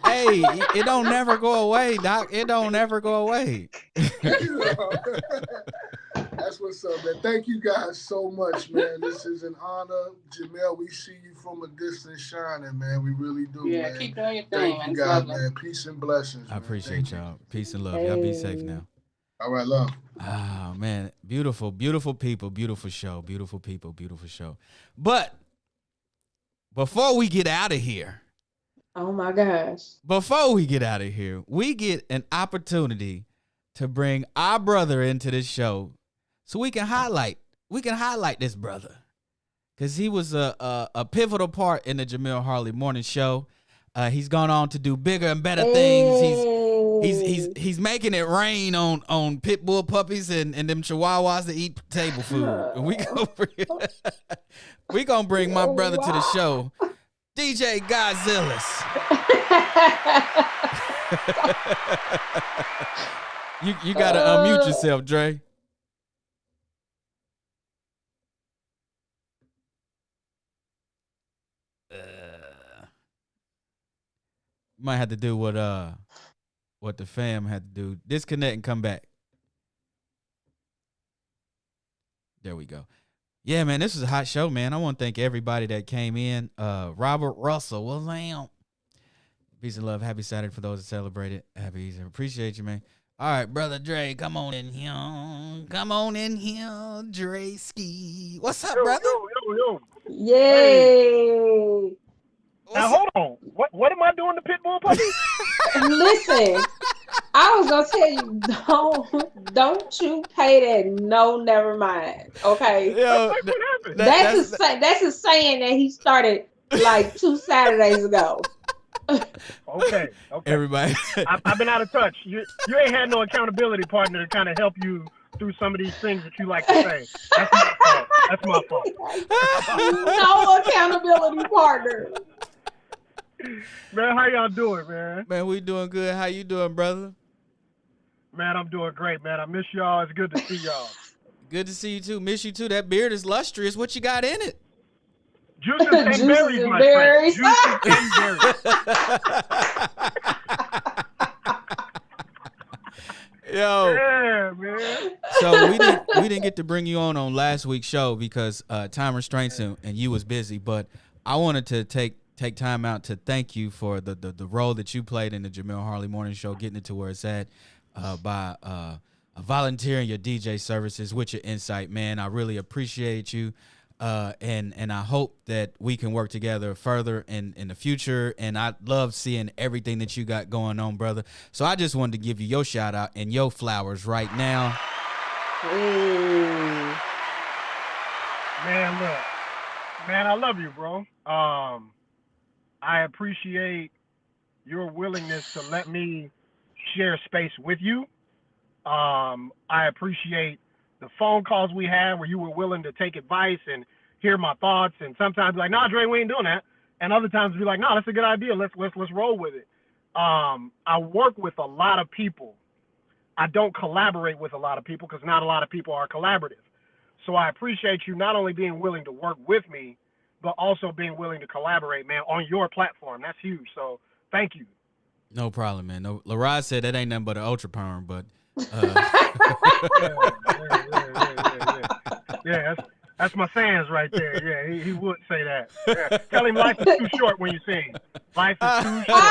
Hey, it don't never go away, Doc. It don't never go away. That's what's up, man. Thank you guys so much, man. This is an honor. Jamel, we see you from a distance shining, man. We really do, man. Keep doing your thing. Thank you guys, man. Peace and blessings. I appreciate y'all. Peace and love. Y'all be safe now. All right, love. Oh, man. Beautiful, beautiful people. Beautiful show. Beautiful people. Beautiful show. But before we get out of here. Oh, my gosh. Before we get out of here, we get an opportunity to bring our brother into this show so we can highlight this brother. Because he was a pivotal part in the Jamel Harley Morning Show. He's gone on to do bigger and better things. He's making it rain on pit bull puppies and them chihuahuas that eat table food. And we gonna bring my brother to the show, DJ Godzillas. you gotta unmute yourself, Dre. Might have to do what the fam had to do. Disconnect and come back. There we go. Yeah, man, this was a hot show, man. I want to thank everybody that came in. Robert Russell, what's up? Peace and love. Happy Saturday for those that celebrated. Happy Easter. Appreciate you, man. All right, brother Dre, come on in here. Come on in here, Dre Ski. What's up, brother? Yo. Yay. Now hold on. What am I doing to pit bull puppies? Listen, I was gonna tell you, don't you pay that? No, never mind. Okay. Yo, what happened? That's a saying that he started like 2 Saturdays ago. Okay. Everybody, I've been out of touch. You ain't had no accountability partner to kind of help you through some of these things that you like to say. That's my fault. No accountability partner. Man, how y'all doing, man? Man, we doing good. How you doing, brother? Man, I'm doing great, man. I miss y'all. It's good to see y'all. Good to see you too. Miss you too. That beard is lustrous. What you got in it? Juices and berries, my friend. Juices and berries. Yo. Yeah, man. So we didn't get to bring you on last week's show because time restraints and you was busy. But I wanted to take time out to thank you for the role that you played in the Jamel Harley Morning Show, getting it to where it's at by volunteering your DJ services with your insight, man. I really appreciate you. And I hope that we can work together further in the future. And I love seeing everything that you got going on, brother. So I just wanted to give you your shout out and your flowers right now. Man, look. Man, I love you, bro. I appreciate your willingness to let me share space with you. I appreciate the phone calls we had where you were willing to take advice and hear my thoughts, and sometimes be like, nah, Dre, we ain't doing that. And other times be like, no, that's a good idea. Let's roll with it. I work with a lot of people. I don't collaborate with a lot of people because not a lot of people are collaborative. So I appreciate you not only being willing to work with me, but also being willing to collaborate, man, on your platform. That's huge. So thank you. No problem, man. No, LaRod said that ain't nothing but an ultra perm, but yeah, that's my fans right there. Yeah, he would say that. Yeah. Tell him life is too short when you sing. Life is too short.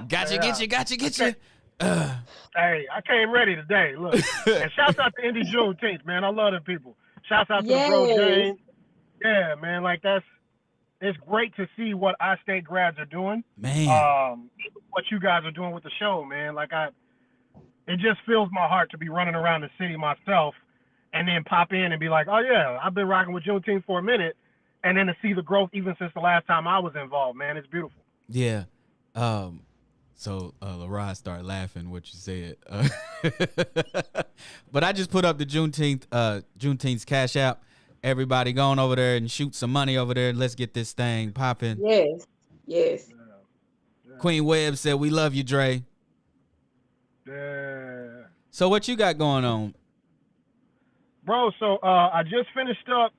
Get you. Hey, I came ready today. Look, and shouts out to Indy Juneteenth, man. I love them people. Shouts out to the bro James. Yeah, man, like it's great to see what our state grads are doing. Man. What you guys are doing with the show, man. Like it just fills my heart to be running around the city myself and then pop in and be like, oh yeah, I've been rocking with Juneteenth for a minute, and then to see the growth even since the last time I was involved, man, it's beautiful. Yeah. So LaRod started laughing what you said. But I just put up the Juneteenth's Cash App. Everybody going over there and shoot some money over there. Let's get this thing popping. Yes. Yeah. Queen Webb said, we love you, Dre. Yeah. So what you got going on? Bro, so I just finished up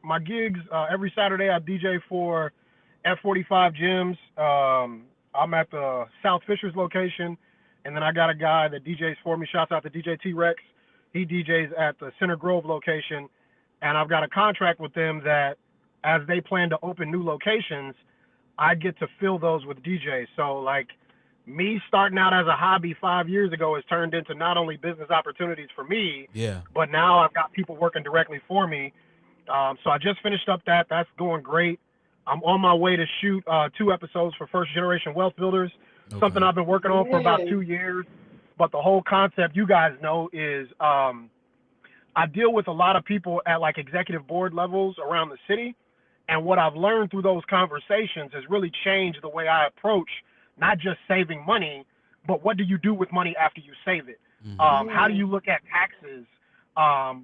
my gigs. Every Saturday I DJ for F45 gyms. I'm at the South Fishers location, and then I got a guy that DJs for me. Shouts out to DJ T-Rex. He DJs at the Center Grove location, and I've got a contract with them that as they plan to open new locations, I get to fill those with DJs. So, like, me starting out as a hobby 5 years ago has turned into not only business opportunities for me, but now I've got people working directly for me. So I just finished up that. That's going great. I'm on my way to shoot 2 episodes for First Generation Wealth Builders, something I've been working on for about 2 years. But the whole concept, you guys know, is I deal with a lot of people at like executive board levels around the city. And what I've learned through those conversations has really changed the way I approach not just saving money, but what do you do with money after you save it? How do you look at taxes?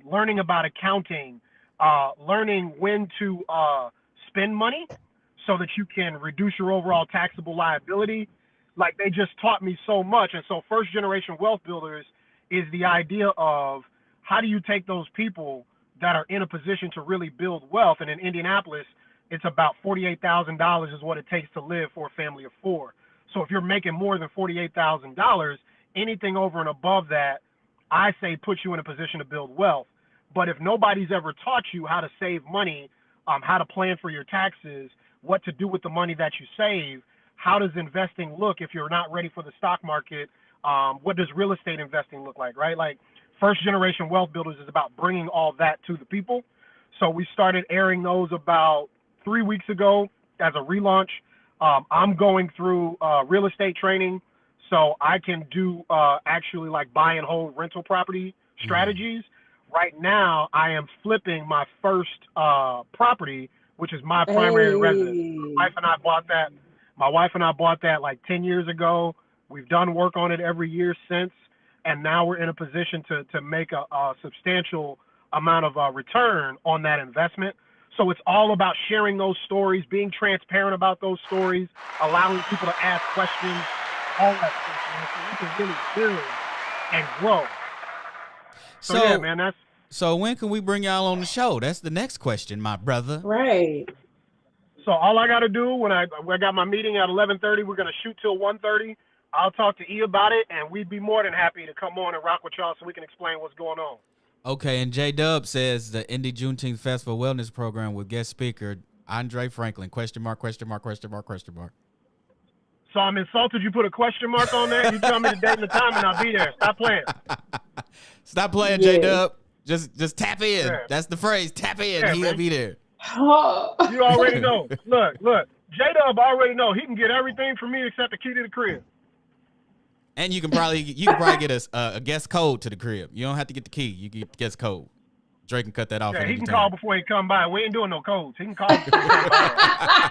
Learning about accounting, learning when to spend money so that you can reduce your overall taxable liability. Like, they just taught me so much. And so First Generation Wealth Builders is the idea of how do you take those people that are in a position to really build wealth. And in Indianapolis, it's about $48,000 is what it takes to live for a family of 4. So if you're making more than $48,000, anything over and above that, I say puts you in a position to build wealth. But if nobody's ever taught you how to save money, how to plan for your taxes, what to do with the money that you save, how does investing look if you're not ready for the stock market? What does real estate investing look like, right? Like, First Generation Wealth Builders is about bringing all that to the people. So we started airing those about 3 weeks ago as a relaunch. I'm going through real estate training so I can do actually like buy and hold rental property strategies. Right now, I am flipping my first property, which is my primary residence. My wife and I bought that like 10 years ago. We've done work on it every year since, and now we're in a position to make a substantial amount of return on that investment. So it's all about sharing those stories, being transparent about those stories, allowing people to ask questions, all that stuff, man, so we can really build and grow. So yeah, man, that's... So when can we bring y'all on the show? That's the next question, my brother. Right. So all I got to do when I got my meeting at 11:30, we're gonna shoot till 1:30. I'll talk to E about it, and we'd be more than happy to come on and rock with y'all so we can explain what's going on. Okay, and J Dub says the Indy Juneteenth Festival Wellness Program with guest speaker Andre Franklin. Question mark, question mark, question mark, question mark. So I'm insulted you put a question mark on there. You tell me the date and the time, and I'll be there. Stop playing. Stop playing, J Dub. Just tap in. Yeah. That's the phrase. Tap in. Yeah, He'll be there. You already know. Look. J Dub already know he can get everything from me except the key to the crib. And you can probably get a guest code to the crib. You don't have to get the key. You get the guest code. Drake can cut that off. Yeah, he can call before he come by. We ain't doing no codes. He can call before he come by.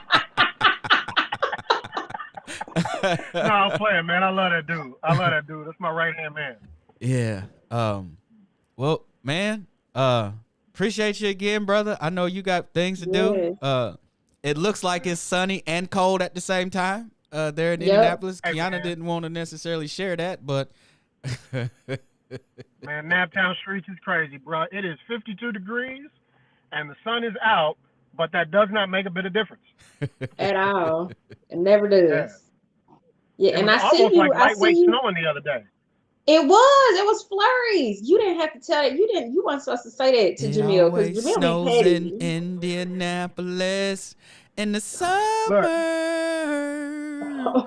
No, I'm playing, man. I love that dude. That's my right-hand man. Yeah. Well, man, appreciate you again, brother. I know you got things to do. It looks like it's sunny and cold at the same time there in Indianapolis. Kiana didn't want to necessarily share that, but man, Naptown streets is crazy, bro. It is 52 degrees and the sun is out, but that does not make a bit of difference at all. It never does. Yeah, and I see you. Like lightweight snowing the other day. It was flurries. You didn't have to tell it. You weren't supposed to say that to Jamil because Jamil snows in Indianapolis in the summer.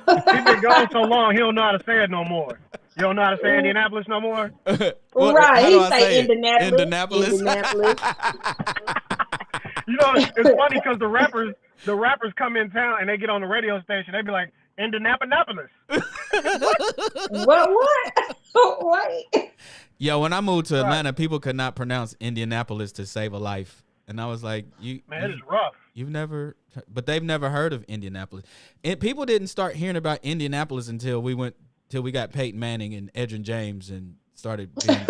He's been gone so long, he don't know how to say it no more. You don't know how to say Indianapolis no more? Right, he say Indianapolis. Indianapolis. You know, it's funny because the rappers come in town and they get on the radio station. They be like, Indianapolis. What? Yo, when I moved to Atlanta, people could not pronounce Indianapolis to save a life. And I was like, it is rough. But they've never heard of Indianapolis. And people didn't start hearing about Indianapolis until we got Peyton Manning and Edgerrin James and started being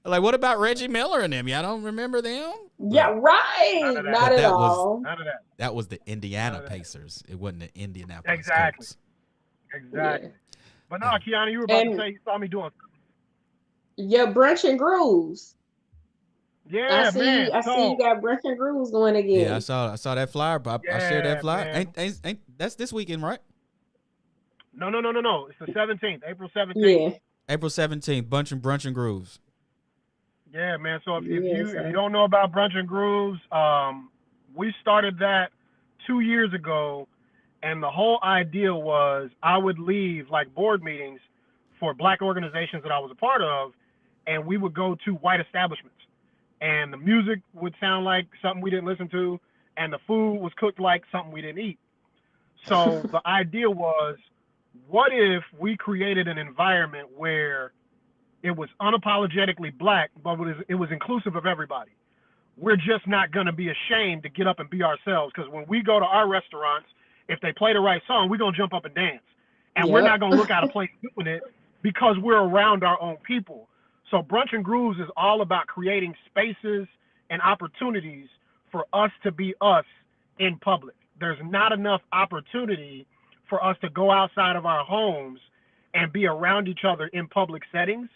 like, what about Reggie Miller and them? Y'all don't remember them? Yeah, right. Not at all. None of that. That was the Indiana Pacers. It wasn't the Indianapolis Colts. Exactly. But no, Kiana, you were about to say you saw me doing something. Yeah, Brunch and Grooves. Yeah, I see you got Brunch and Grooves going again. Yeah, I saw that flyer, but I shared that flyer. Ain't that's this weekend, right? No. It's the 17th, April 17th. Yeah. April 17th, Brunch and Grooves. Yeah, man. So if you don't know about Brunch and Grooves, we started that 2 years ago, and the whole idea was I would leave like board meetings for black organizations that I was a part of, and we would go to white establishments. And the music would sound like something we didn't listen to, and the food was cooked like something we didn't eat. So the idea was, what if we created an environment where it was unapologetically black, but it was inclusive of everybody? We're just not going to be ashamed to get up and be ourselves, because when we go to our restaurants, if they play the right song, we're going to jump up and dance. And we're not going to look out of place doing it because we're around our own people. So Brunch and Grooves is all about creating spaces and opportunities for us to be us in public. There's not enough opportunity for us to go outside of our homes and be around each other in public settings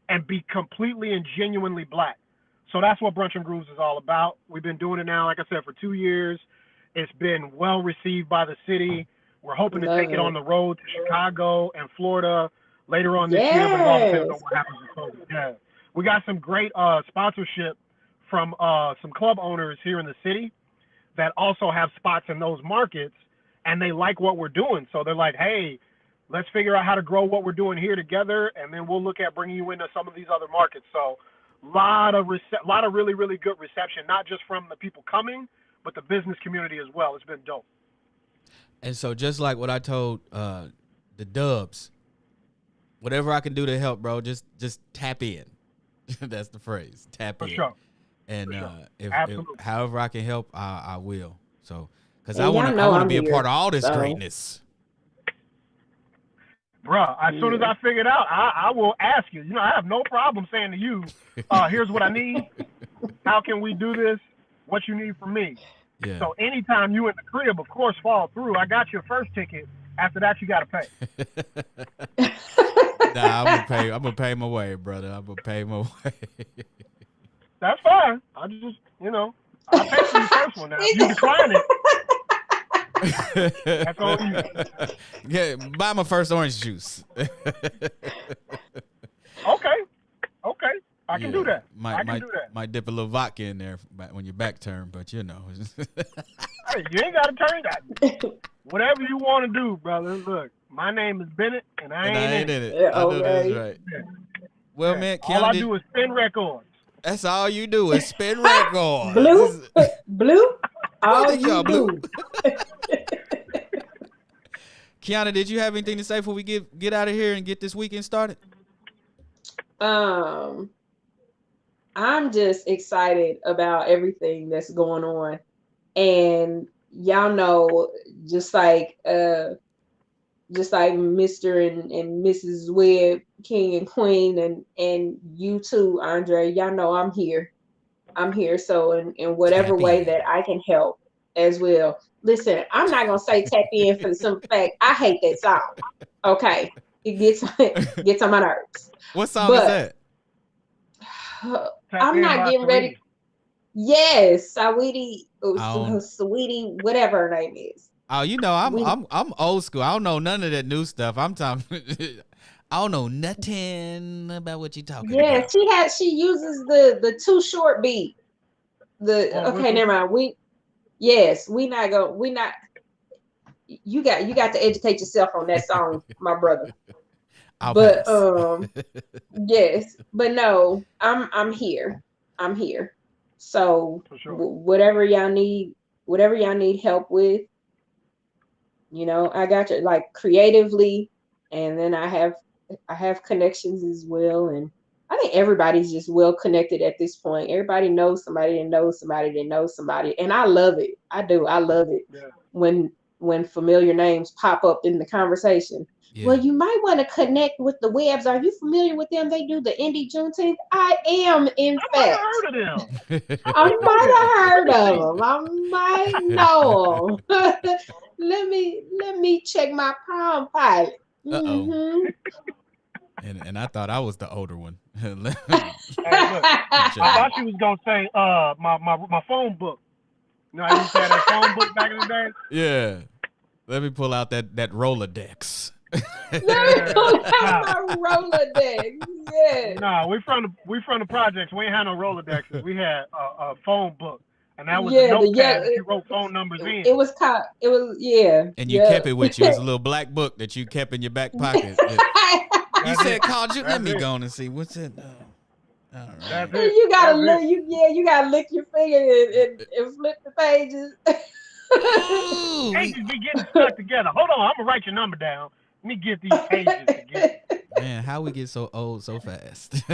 and be completely and genuinely black. So that's what Brunch and Grooves is all about. We've been doing it now, like I said, for 2 years. It's been well received by the city. We're hoping to take it on the road to Chicago and Florida later on this year, but it all depends on what happens with COVID. Yeah. We got some great sponsorship from some club owners here in the city that also have spots in those markets, and they like what we're doing. So they're like, hey, let's figure out how to grow what we're doing here together, and then we'll look at bringing you into some of these other markets. So lot of really, really good reception, not just from the people coming, but the business community as well. It's been dope. And so just like what I told the Dubs, whatever I can do to help, bro, just tap in. That's the phrase. Tap in. Sure. And if however I can help, I will. So, because I want to be a part of all this greatness. Bruh, as soon as I figure it out, I will ask you. You know, I have no problem saying to you, here's what I need. How can we do this? What you need from me. Yeah. So anytime you in the crib, of course, fall through. I got your first ticket. After that, you got to pay. Nah, I'm gonna pay my way, brother. I'm gonna pay my way. That's fine. I just, I pay for your first one now. You decline it. That's all you. Yeah, buy my first orange juice. Okay. I can do that. I can do that. Might dip a little vodka in there when your back turned, but you know. Hey, you ain't got to turn that. Whatever you want to do, brother. Look, my name is Bennett, and I ain't in it. Yeah, I know that's right. Yeah. Well, man, Kiana, all I do is spin records. That's all you do is spin records. Blue. All you do. Kiana, did you have anything to say before we get out of here and get this weekend started? I'm just excited about everything that's going on. And y'all know, just like Mr. and Mrs. Webb, King and Queen, and you too, Andre, y'all know I'm here. So in whatever way that I can help as well. Listen, I'm not gonna say tap in for the simple fact I hate that song. Okay. It gets on my nerves. What song is that? I'm not getting ready. Yes, Saweetie, Sweetie, whatever her name is. Oh, you know, I'm old school. I don't know none of that new stuff. I'm talking. I don't know nothing about what you talking about. Yeah, she uses the Too Short beat. Never mind. We not. You got to educate yourself on that song, my brother. Yes, but no, I'm here. So sure. whatever y'all need help with, you know, I got you, like, creatively, and then I have connections as well, and I think everybody's just well connected at this point. Everybody knows somebody that knows somebody that knows somebody, and I love it. I do. I love it when familiar names pop up in the conversation. Yeah. Well, you might want to connect with the Webbs. Are you familiar with them? They do the Indy Juneteenth. I am, in fact. I might have heard of them. I might have heard of them. I might know them. let me check my Palm Pilot. Mm-hmm. And I thought I was the older one. Hey, look, I thought she was gonna say my phone book. You know, I used to have that phone book back in the day. Yeah. Let me pull out that Rolodex. Let me pull out my Rolodex. Yeah. Nah, we from the projects. We ain't had no Rolodexes. We had a phone book, and that was a notepad that you wrote phone numbers in. It was And you kept it with you. It's a little black book that you kept in your back pocket. You said, "Called you." Let me go and see what's it. You gotta look. You gotta lick your finger and flip the pages. Pages be getting stuck together. Hold on, I'm gonna write your number down. Let me get these pages together. Man, how we get so old so fast?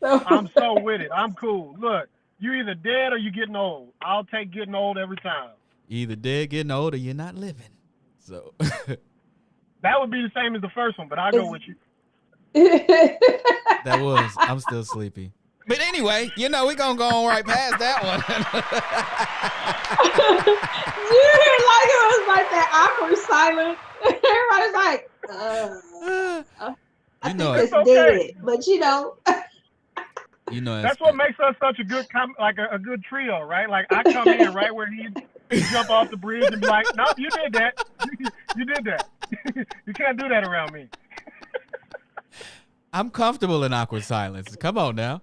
I'm so with it. I'm cool. Look, you either dead or you getting old. I'll take getting old every time. You either dead, getting old, or you're not living. So that would be the same as the first one, but I'll go with you. That was. I'm still sleepy. But anyway, you know, we're going to go on right past that one. You hear like it was like that awkward silence. Everybody's like, I think it's dead. But you know. You know, that's what makes us such a good a good trio, right? Like, I come in right where he jump off the bridge and be like, no, you did that. You did that. You can't do that around me. I'm comfortable in awkward silence. Come on now.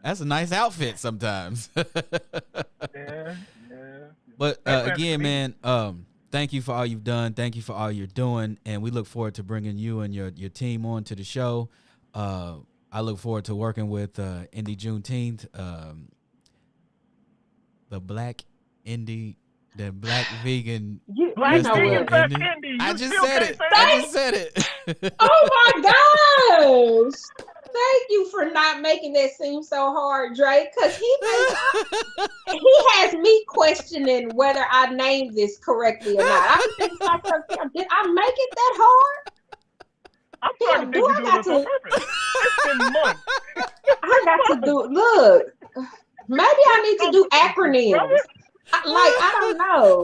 That's a nice outfit sometimes. Yeah. But again, man, thank you for all you've done. Thank you for all you're doing, and we look forward to bringing you and your team on to the show. I look forward to working with Indy Juneteenth, the Black Indy. The Black Vegan. Black Vegan Fest Indy. I just said it. Oh my gosh. Thank you for not making that seem so hard, Drake, because he has me questioning whether I named this correctly or not. I'm thinking, did I make it that hard? I'm starting to think you do this on purpose. It's been months. I got to do, look, maybe I need to do acronyms. I don't know.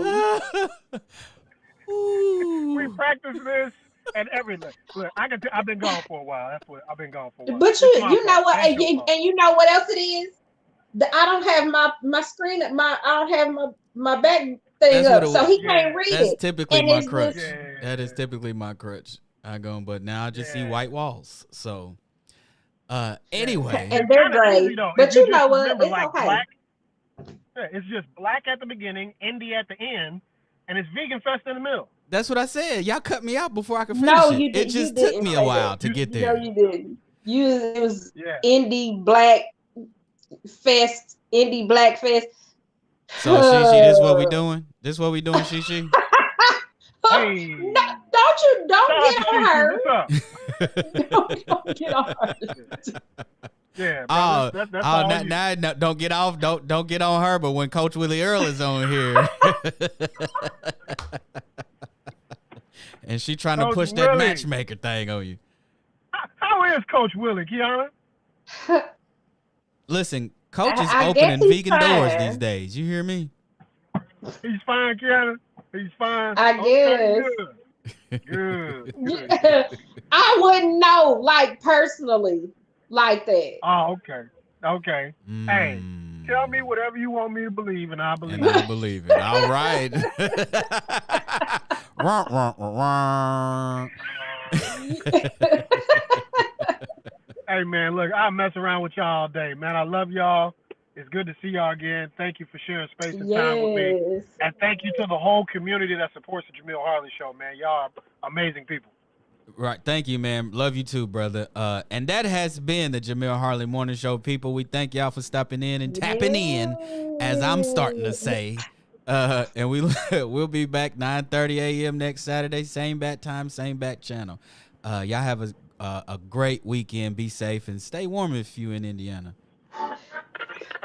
We practice this and everything. Look, I've been gone for a while. That's what I've been gone for a while. But you know what? And you know what else it is? I don't have my screen I don't have my back thing That's what up, it so was. he can't read That's it. typically And my it's crutch. just That is typically my crutch. But now I just see white walls. So, anyway, and they're Kind of gray. easy though. But If you you just know what? remember, It's like okay. black. Yeah, it's just black at the beginning, Indy at the end, and it's Vegan Fest in the middle. that's what I said. Y'all cut me out before I could finish No, it. you It did. You just took didn't me a say while that. to get No, there. you didn't. It was Yeah. Indy Black Fest. Indy Black Fest. So, Shishi, this what we doing? This what we doing, Shishi? Hey. No, don't Shout out get to on Shishi. her. What's up? Don't get on her. Yeah, bro. That's all you. Now, don't get off. Don't get on her. But when Coach Willie Earl is on here, and she trying to Coach push that Willie. matchmaker thing on you. How is Coach Willie, Kiana? Listen, Coach is I opening guess he's vegan doors fine. these days. You hear me? He's fine, Kiana. He's fine. I Okay, guess. Good. I wouldn't know, like, personally, like that. Oh, okay. Hey, Mm. tell me whatever you want me to believe, and I believe And it. I believe it. All right. Wah, wah, wah, wah. Hey, man, look, I mess around with y'all all day, man. I love y'all. It's good to see y'all again. Thank you for sharing space and time with me. Yes. And thank you to the whole community that supports the Jamil Harley Show, man. Y'all are amazing people. Right. Thank you, man. Love you too, brother. And that has been the Jamil Harley Morning Show, people. We thank y'all for stopping in and tapping in, as I'm starting to say. And we'll be back 9:30 a.m. next Saturday. Same bat time, same bat channel. Y'all have a great weekend. Be safe and stay warm if you in Indiana.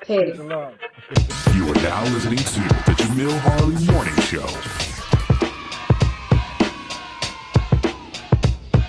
Petty. Peace and love. You are now listening to the Jamil Harley Morning Show.